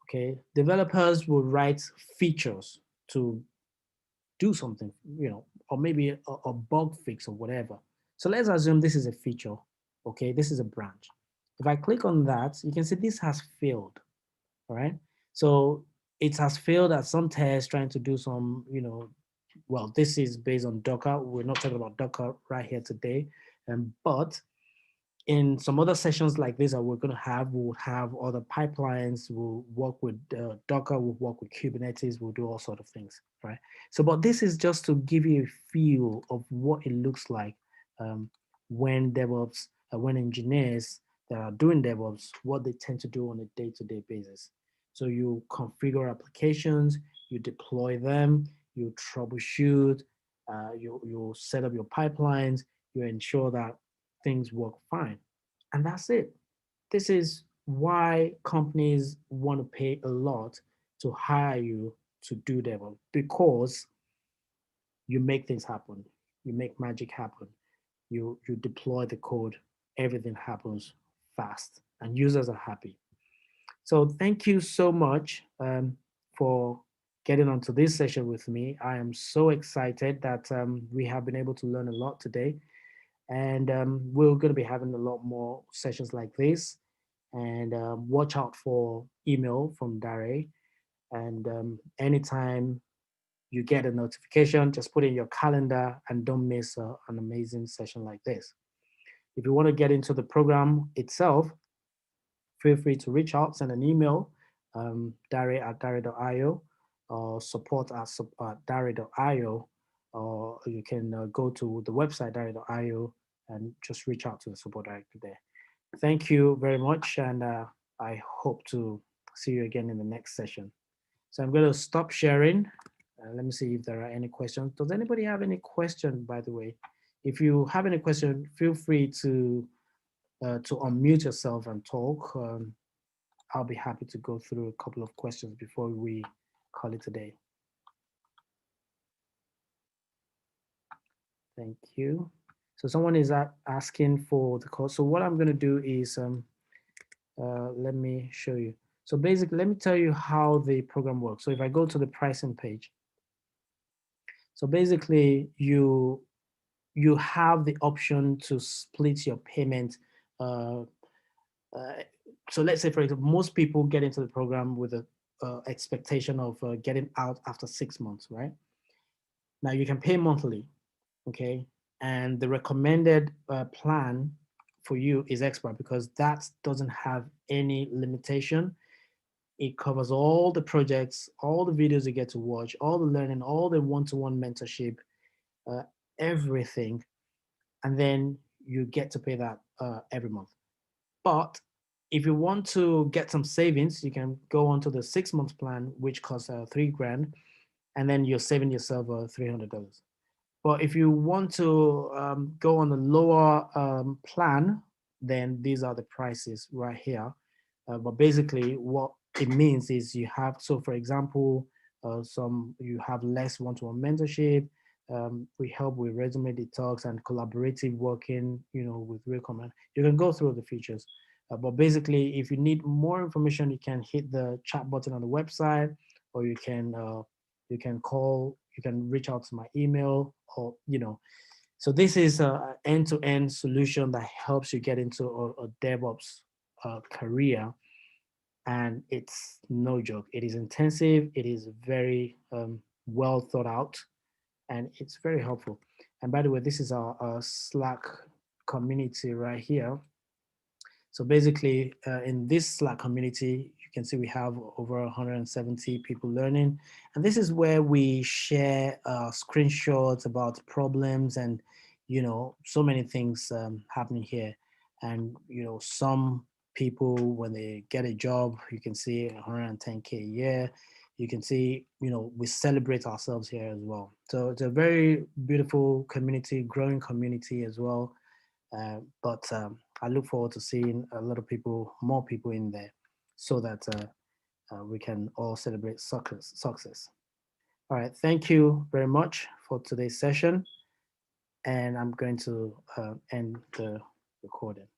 Speaker 1: okay, developers will write features to do something, or maybe a bug fix or whatever. So let's assume this is a feature. Okay, this is a branch. If I click on that, you can see this has failed. All right. So it has failed at some test trying to do some, well, this is based on Docker. We're not talking about Docker right here today. But in some other sessions like this that we're going to have, we'll have other pipelines, we'll work with Docker, we'll work with Kubernetes, we'll do all sorts of things, right? So, but this is just to give you a feel of what it looks like when DevOps, when engineers that are doing DevOps, what they tend to do on a day-to-day basis. So you configure applications, you deploy them, you troubleshoot, you set up your pipelines, you ensure that things work fine. And that's it. This is why companies want to pay a lot to hire you to do DevOps, because you make things happen. You make magic happen. You deploy the code, everything happens fast, and users are happy. So thank you so much for getting onto this session with me. I am so excited that we have been able to learn a lot today. And we're going to be having a lot more sessions like this. And watch out for email from Dare. And anytime you get a notification, just put in your calendar and don't miss an amazing session like this. If you want to get into the program itself, feel free to reach out, send an email, dare@dare.io, or support@dare.io, or you can go to the website dare.io and just reach out to the support director there. Thank you very much, and I hope to see you again in the next session. So I'm going to stop sharing. Let me see if there are any questions. Does anybody have any question, by the way? If you have any question, feel free to unmute yourself and talk. I'll be happy to go through a couple of questions before we call it a day. Thank you. So someone is asking for the code. So what I'm going to do is, let me show you. So basically, let me tell you how the program works. So if I go to the pricing page, so basically you have the option to split your payment. Uh, uh, so let's say, for example, most people get into the program with a expectation of getting out after 6 months, right? Now you can pay monthly, okay? And the recommended plan for you is expert because that doesn't have any limitation. It covers all the projects, all the videos you get to watch, all the learning, all the one-to-one mentorship, uh, everything. And then you get to pay that every month. But if you want to get some savings, you can go onto the 6 month plan, which costs 3 grand, and then you're saving yourself $300. But if you want to go on the lower plan, then these are the prices right here. But basically, what it means is you have, so for example, you have less one-to-one mentorship. We help with resume detox and collaborative working, with real command. You can go through the features. But basically, if you need more information, you can hit the chat button on the website, or you can call, you can reach out to my email, or. So this is a end-to-end solution that helps you get into a DevOps career, and it's no joke. It is intensive. It is very well thought out, and it's very helpful. And by the way, this is our Slack community right here. So basically, in this Slack community, you can see we have over 170 people learning. And this is where we share screenshots about problems and, so many things happening here. And, some people, when they get a job, you can see 110K a year. You can see, we celebrate ourselves here as well. So it's a very beautiful community, growing community as well. But I look forward to seeing a lot of people, more people in there, so that we can all celebrate success. All right, thank you very much for today's session, and I'm going to end the recording.